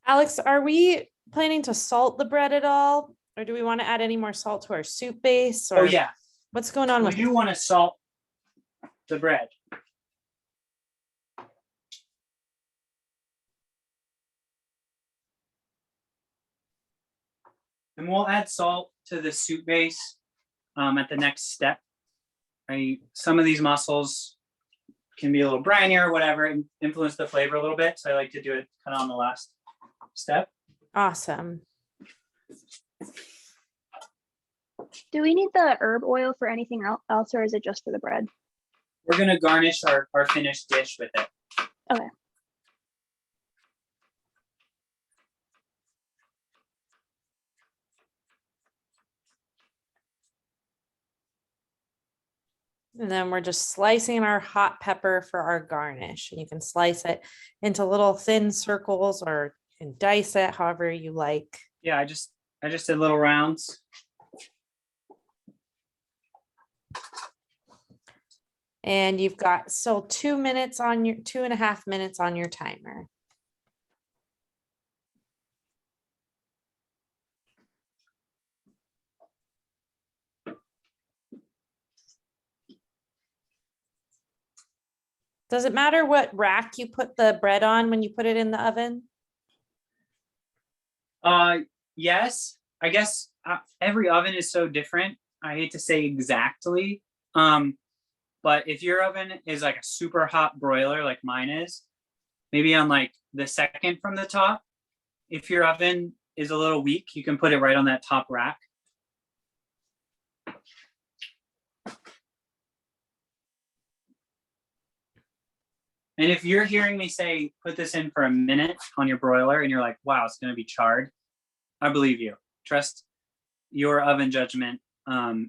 Alex, are we planning to salt the bread at all? Or do we want to add any more salt to our soup base? Or Oh yeah, what's going on we with do want to salt the bread. And we'll add salt to the soup base at the next step. Some of these mussels can be a little brinier or whatever and influence the flavor a little bit. So I like to do it kind of on the last step. Awesome. Do we need the herb oil for anything else, or is it just for the bread? We're gonna garnish our finished dish with it. Okay. And then we're just slicing our hot pepper for our garnish. And you can slice it into little thin circles or you can dice it however you like. Yeah, I just did little rounds. And you've got still 2 minutes on your 2.5 minutes on your timer. Does it matter what rack you put the bread on when you put it in the oven? Yes, I guess every oven is so different. I hate to say exactly. But if your oven is like a super hot broiler like mine is, maybe on like the second from the top. If your oven is a little weak, you can put it right on that top rack. And if you're hearing me say, put this in for a minute on your broiler and you're like, wow, it's going to be charred, I believe you. Trust your oven judgment.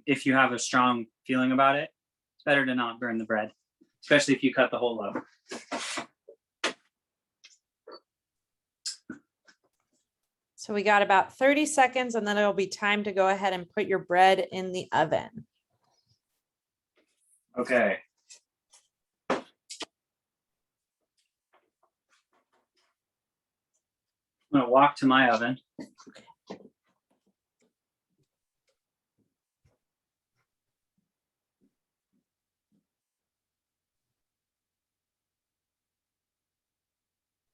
If you have a strong feeling about it, it's better to not burn the bread, especially if you cut the whole loaf. So we got about 30 seconds and then it'll be time to go ahead and put your bread in the oven. Okay. I'm gonna walk to my oven.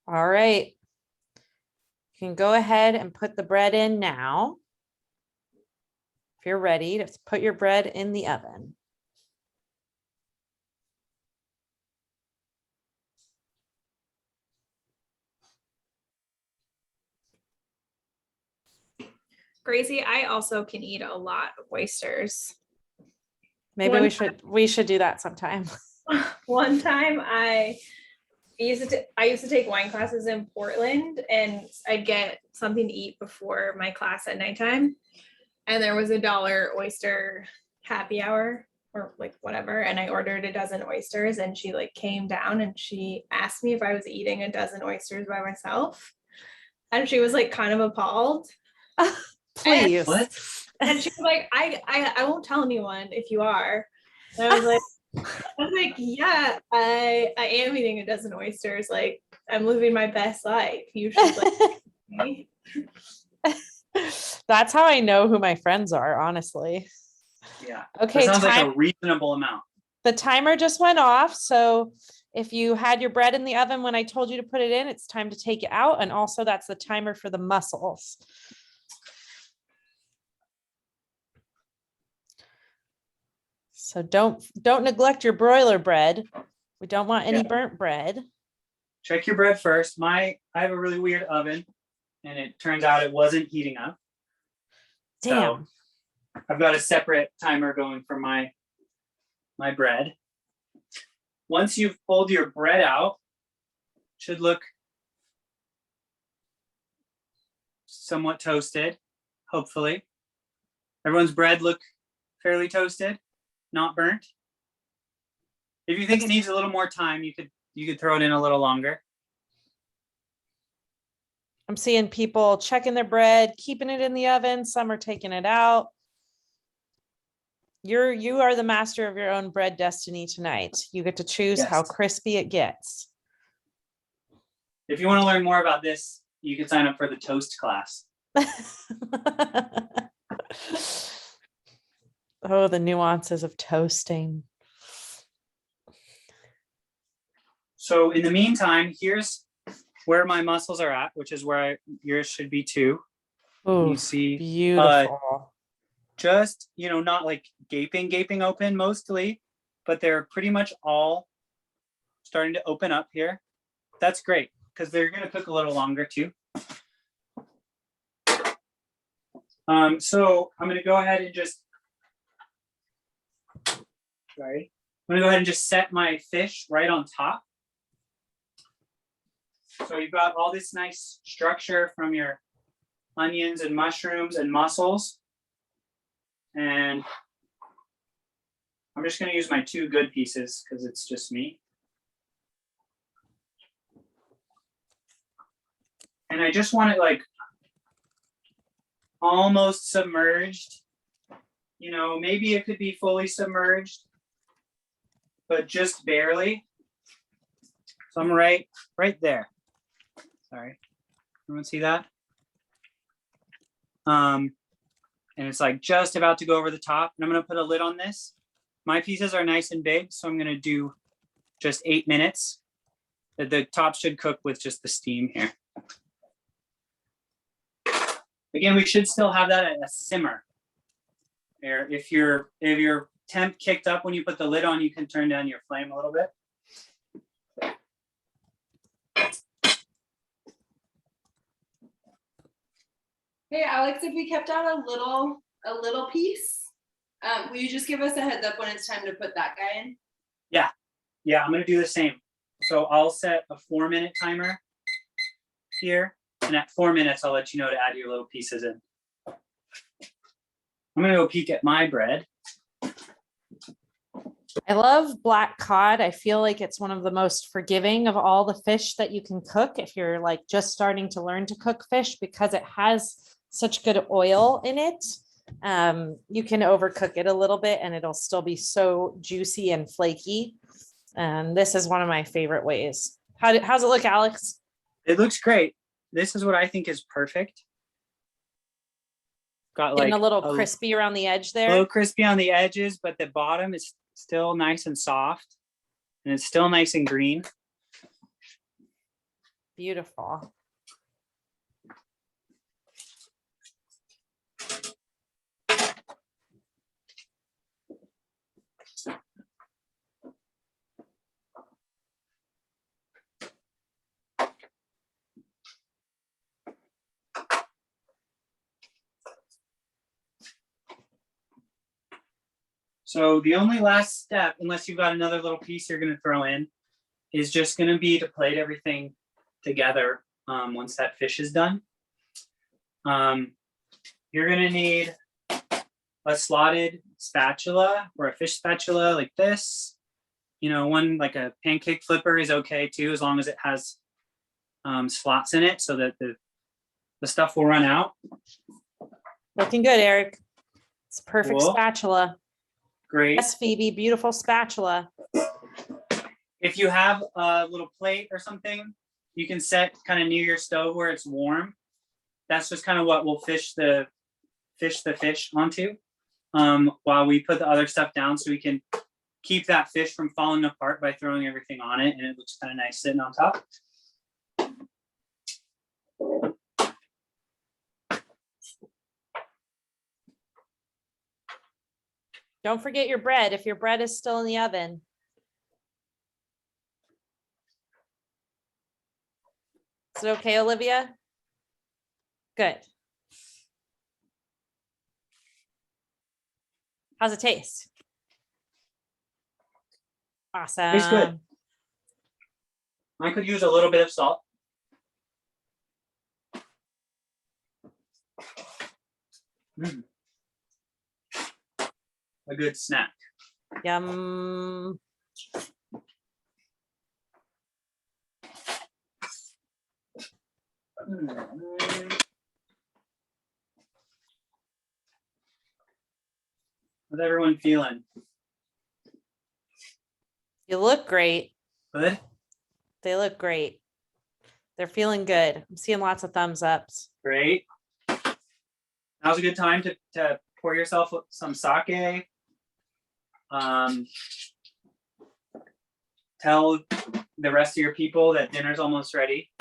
All right. You can go ahead and put the bread in now. If you're ready to put your bread in the oven. Gracie, I also can eat a lot of oysters. Maybe we should do that sometime. One time I used to take wine classes in Portland, and I'd get something to eat before my class at nighttime. And there was $1 oyster happy hour or like whatever. And I ordered a dozen oysters, and she like came down and she asked me if I was eating a dozen oysters by myself. And she was like kind of appalled. Please. And she was like, I won't tell anyone if you are. And I was like, yeah, I am eating a dozen oysters. Like, I'm living my best life. You should like me. That's how I know who my friends are, honestly. Yeah. Okay. That sounds like a reasonable amount. The timer just went off. So If you had your bread in the oven when I told you to put it in, it's time to take it out. And also that's the timer for the mussels. So don't neglect your broiler bread. We don't want any Yeah. burnt bread. Check your bread first. I have a really weird oven, and it turns out it wasn't heating up. Damn. So I've got a separate timer going for my bread. Once you've pulled your bread out, should look somewhat toasted, hopefully. Everyone's bread look fairly toasted, not burnt. If you think it needs a little more time, you could throw it in a little longer. I'm seeing people checking their bread, keeping it in the oven. Some are taking it out. You are the master of your own bread destiny tonight. You get to choose how Yes. crispy it gets. If you want to learn more about this, you can sign up for the toast class. Oh, the nuances of toasting. So in the meantime, here's where my mussels are at, which is where yours should be too. Oh, You see, beautiful. just, not like gaping open mostly, but they're pretty much all starting to open up here. That's great because they're going to cook a little longer too. So I'm going to go ahead and just, set my fish right on top. So you've got all this nice structure from your onions and mushrooms and mussels. And I'm just going to use my 2 good pieces because it's just me. And I just want it like almost submerged. Maybe it could be fully submerged, but just barely. So I'm right there. Sorry. Everyone see that? And it's like just about to go over the top. And I'm going to put a lid on this. My pieces are nice and big, so I'm going to do just 8 minutes. The top should cook with just the steam here. Again, we should still have that at a simmer. If your temp kicked up when you put the lid on, you can turn down your flame a little bit. Hey, Alex, if we kept out a little piece, will you just give us a heads up when it's time to put that guy in? Yeah, I'm gonna do the same. So I'll set a 4-minute timer here, and at 4 minutes, I'll let you know to add your little pieces in. I'm gonna go peek at my bread. I love black cod. I feel like it's one of the most forgiving of all the fish that you can cook if you're like just starting to learn to cook fish, because it has such good oil in it. You can overcook it a little bit and it'll still be so juicy and flaky. And this is one of my favorite ways. How's it look, Alex? It looks great. This is what I think is perfect. Got like Getting a little crispy around the edge a there. little crispy on the edges, but the bottom is still nice and soft, and it's still nice and green. Beautiful. So the only last step, unless you've got another little piece you're going to throw in, is just going to be to plate everything together once that fish is done. You're going to need a slotted spatula or a fish spatula like this. One like a pancake flipper is okay too, as long as it has slots in it so that the stuff will run out. Looking good, Eric. It's a perfect Cool. spatula. Great. Yes, Phoebe, beautiful spatula. If you have a little plate or something, you can set kind of near your stove where it's warm. That's just kind of what we'll fish the fish onto while we put the other stuff down, so we can keep that fish from falling apart by throwing everything on it, and it looks kind of nice sitting on top. Don't forget your bread if your bread is still in the oven. Is it okay, Olivia? Good. How's it taste? Awesome. Tastes good. I could use a little bit of salt. A good snack. Yum. How's everyone feeling? You look great. Good? They look great. They're feeling good. I'm seeing lots of thumbs ups. Great. Now's a good time to pour yourself some sake. Tell the rest of your people that dinner's almost ready.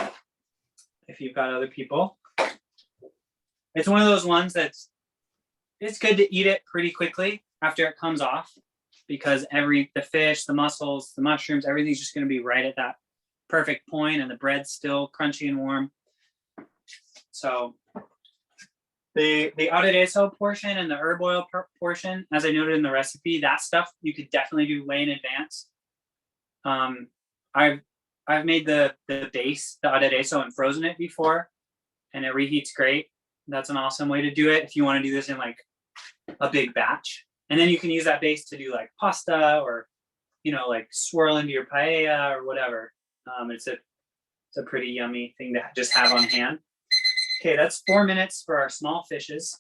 If you've got other people. It's one of those ones it's good to eat it pretty quickly after it comes off, because the fish, the mussels, the mushrooms, everything's just going to be right at that perfect point, and the bread's still crunchy and warm. So the aderezo portion and the herb oil portion, as I noted in the recipe, that stuff you could definitely do way in advance. I've made the base, the aderezo, and frozen it before, and it reheats great. That's an awesome way to do it if you want to do this in like a big batch. And then you can use that base to do like pasta, or, you know, like swirl into your paella or whatever. It's a pretty yummy thing to just have on hand. Okay, that's 4 minutes for our small fishes.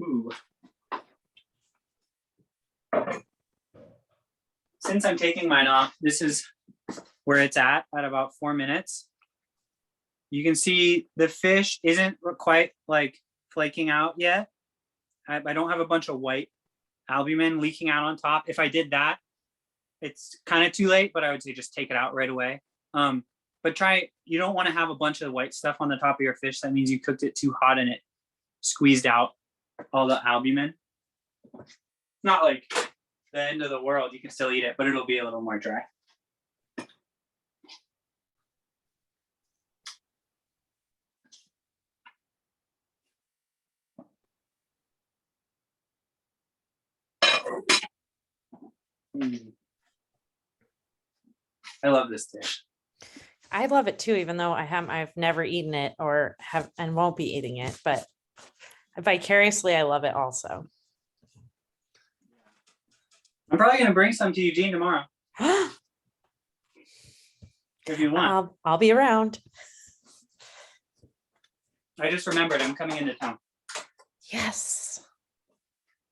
Ooh. Since I'm taking mine off, this is where it's at about 4 minutes. You can see the fish isn't quite like flaking out yet. I don't have a bunch of white albumin leaking out on top. If I did that, it's kind of too late, but I would say just take it out right away. But you don't want to have a bunch of white stuff on the top of your fish. That means you cooked it too hot and it squeezed out all the albumin. Not like the end of the world. You can still eat it, but it'll be a little more dry. I love this dish. I love it too, even though I've never eaten it or have and won't be eating it, but vicariously I love it also. I'm probably gonna bring some to Eugene tomorrow. If you want. I'll be around. I just remembered I'm coming into town. Yes.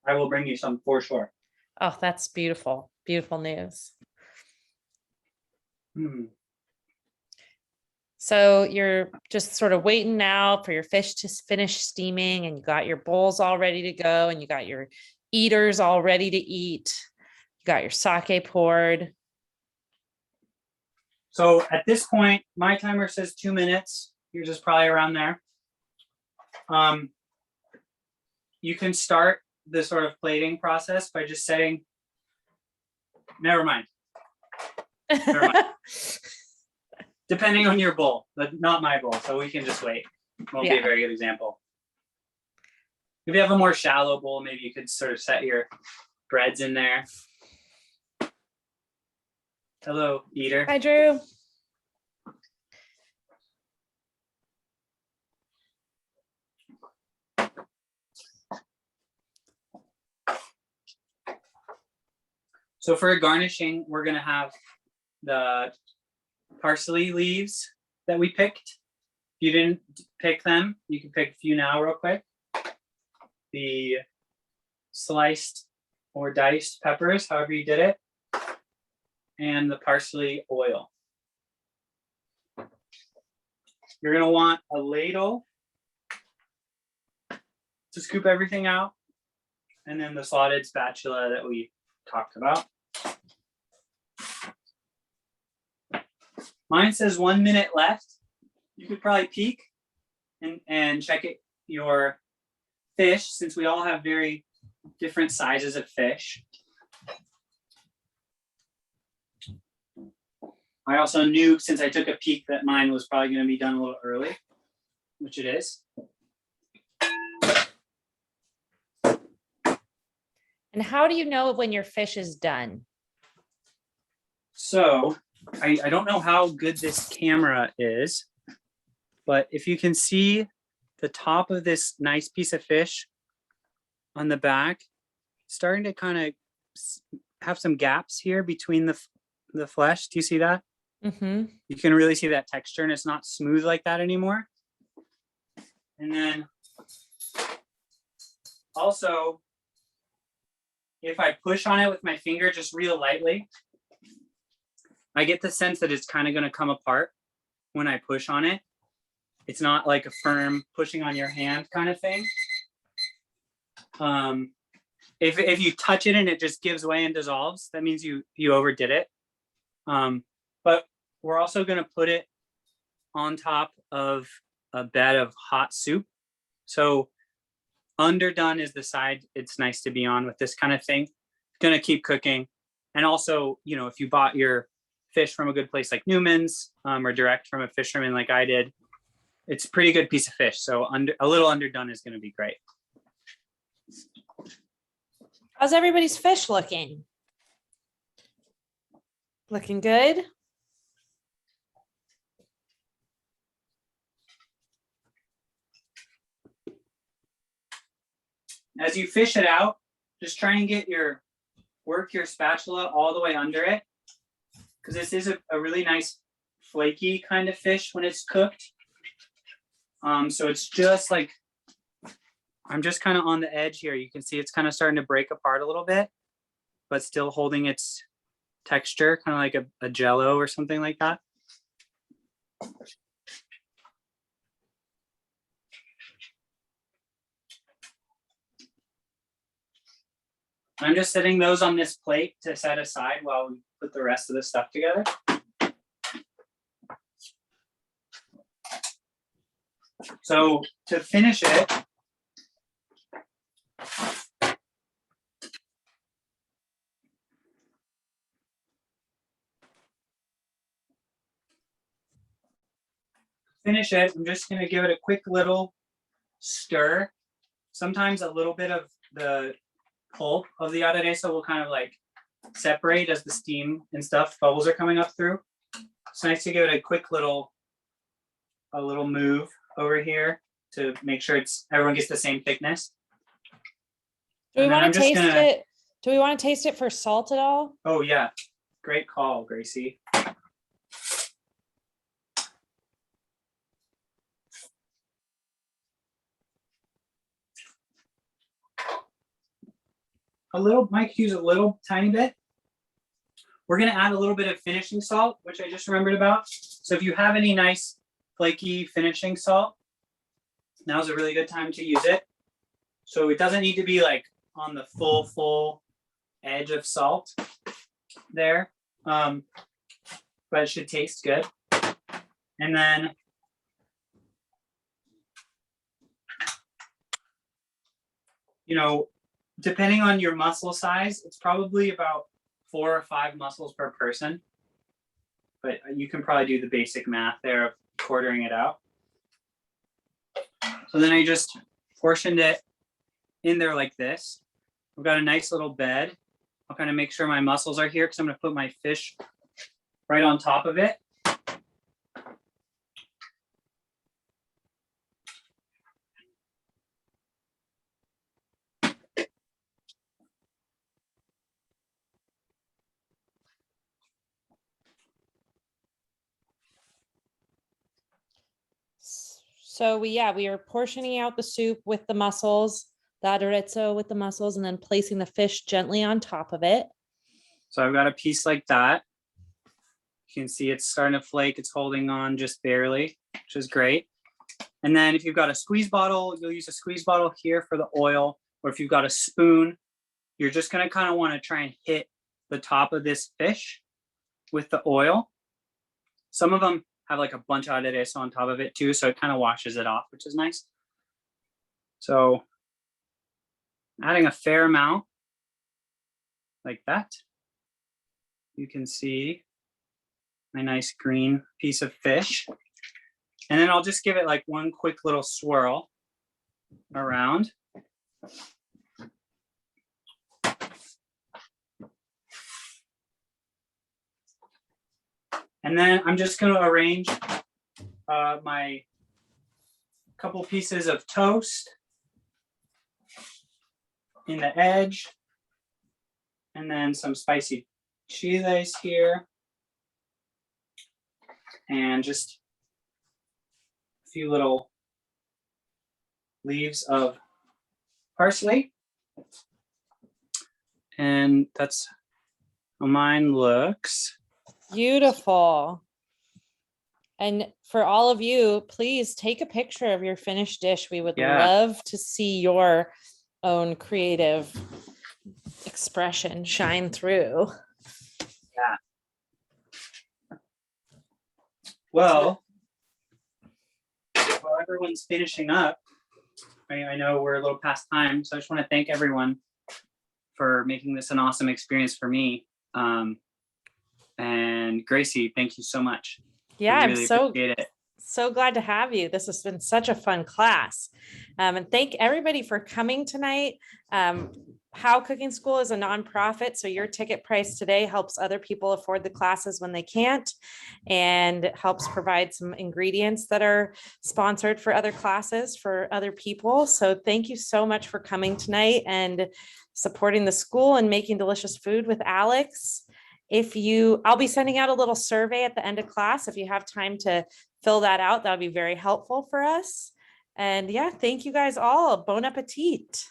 I will bring you some for sure. Oh, that's beautiful. Beautiful news. So you're just sort of waiting now for your fish to finish steaming, and you got your bowls all ready to go, and you got your eaters all ready to eat. You got your sake poured. So at this point, my timer says 2 minutes. Yours is probably around there. You can start the sort of plating process by just setting. Never mind. Depending on your bowl, but not my bowl, so we can just wait. Won't be a very good example. If you have a more shallow bowl, maybe you could sort of set your breads in there. Hello, eater. Hi, Drew. So for garnishing, we're gonna have the parsley leaves that we picked. If you didn't pick them, you can pick a few now real quick. The sliced or diced peppers, however you did it, and the parsley oil. You're gonna want a ladle to scoop everything out. and then the slotted spatula that we talked about. Mine says 1 minute left. You could probably peek and check your fish, since we all have very different sizes of fish. I also knew, since I took a peek, that mine was probably going to be done a little early, which it is. And how do you know when your fish is done? So I don't know how good this camera is, but if you can see the top of this nice piece of fish on the back, starting to kind of have some gaps here between the flesh. Do you see that? Mm-hmm. You can really see that texture, and it's not smooth like that anymore. And then also, if I push on it with my finger just real lightly, I get the sense that it's kind of going to come apart when I push on it. It's not like a firm pushing on your hand kind of thing. If you touch it and it just gives way and dissolves, that means you overdid it. But we're also going to put it on top of a bed of hot soup. So underdone is the side it's nice to be on with this kind of thing. It's going to keep cooking. And also, you know, if you bought your fish from a good place like Newman's, or direct from a fisherman like I did, it's a pretty good piece of fish. So a little underdone is going to be great. How's everybody's fish looking? Looking good? As you fish it out, just try and work your spatula all the way under it, because this is a really nice flaky kind of fish when it's cooked. So it's just like, I'm just kind of on the edge here. You can see it's kind of starting to break apart a little bit, but still holding its texture, kind of like a jello or something like that. I'm just setting those on this plate to set aside while we put the rest of the stuff together. So to finish it, I'm just going to give it a quick little stir. Sometimes a little bit of the pulp of the aderezo will kind of like separate as the steam and stuff, bubbles are coming up through. It's nice to give it a quick little move over here to make sure everyone gets the same thickness. Do we want to taste it? Do we want to taste it for salt at all? Oh yeah, great call, Gracie. Mike, use a little tiny bit. We're gonna add a little bit of finishing salt, which I just remembered about. So if you have any nice flaky finishing salt, now's a really good time to use it. So it doesn't need to be like on the full edge of salt there, but it should taste good. And then depending on your mussel size, it's probably about 4 or 5 mussels per person, but you can probably do the basic math there of quartering it out. So then I just portioned it in there like this. We've got a nice little bed. I'll kind of make sure my mussels are here because I'm going to put my fish right on top of it. So we are portioning out the soup with the mussels, the aderezo with the mussels, and then placing the fish gently on top of it. So I've got a piece like that. You can see it's starting to flake. It's holding on just barely, which is great. And then if you've got a squeeze bottle, you'll use a squeeze bottle here for the oil. or if you've got a spoon, you're just gonna kind of want to try and hit the top of this fish with the oil. Some of them have like a bunch of aderezo on top of it too, so it kind of washes it off, which is nice. So adding a fair amount like that. You can see my nice green piece of fish. And then I'll just give it like one quick little swirl around. And then I'm just going to arrange my couple pieces of toast in the edge, and then some spicy chiles here, and just a few little leaves of parsley. And that's how mine looks. Beautiful. And for all of you, please take a picture of your finished dish. We would love to see your own creative expression shine through. Yeah. Well, while everyone's finishing up, I know we're a little past time, so I just want to thank everyone for making this an awesome experience for me. And Gracie, thank you so much. Yeah, I I'm really so appreciate it. so glad to have you. This has been such a fun class. And thank everybody for coming tonight. How Cooking School is a nonprofit, so your ticket price today helps other people afford the classes when they can't, and helps provide some ingredients that are sponsored for other classes for other people. So thank you so much for coming tonight and supporting the school and making delicious food with Alex. I'll be sending out a little survey at the end of class. If you have time to fill that out, that would be very helpful for us. And yeah, thank you guys all. Bon appetit.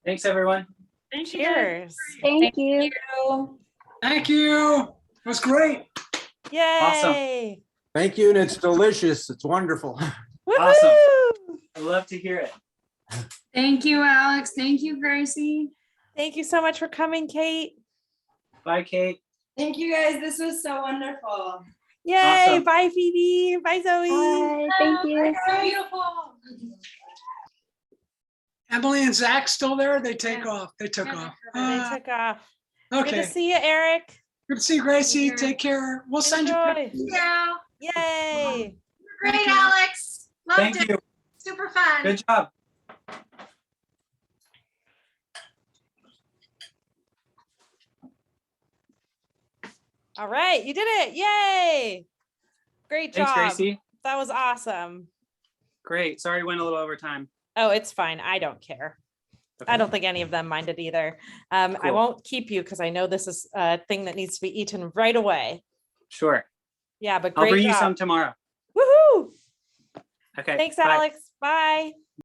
Thanks, everyone. Thank you. Cheers. Thank you. Thank you. It was great. Yay. Awesome. Thank you, and it's delicious. It's wonderful. Awesome. Woohoo! I love to hear it. Thank you, Alex. Thank you, Gracie. Thank you so much for coming, Kate. Bye, Kate. Thank you guys. This was so wonderful. Yay. Awesome. Bye, Phoebe. Bye, Zoe. Bye. Thank you. Beautiful. Emily and Zach still there? They take off. They took off. They took off. Good Okay. to see you, Eric. Good to see you, Gracie. Take care. We'll send you. Enjoy. Yeah. Yay. Great, Alex. Loved Thank it. you. Super fun. Good job. All right, you did it. Yay. Great job. Thanks, Gracie. That was awesome. Great. Sorry, went a little over time. Oh, it's fine. I don't care. Okay. I don't think any of them minded either. I Cool. won't keep you because I know this is a thing that needs to be eaten right away. Sure. Yeah, but I'll great bring job. you some tomorrow. Woohoo. Okay. Thanks, bye. Alex. Bye.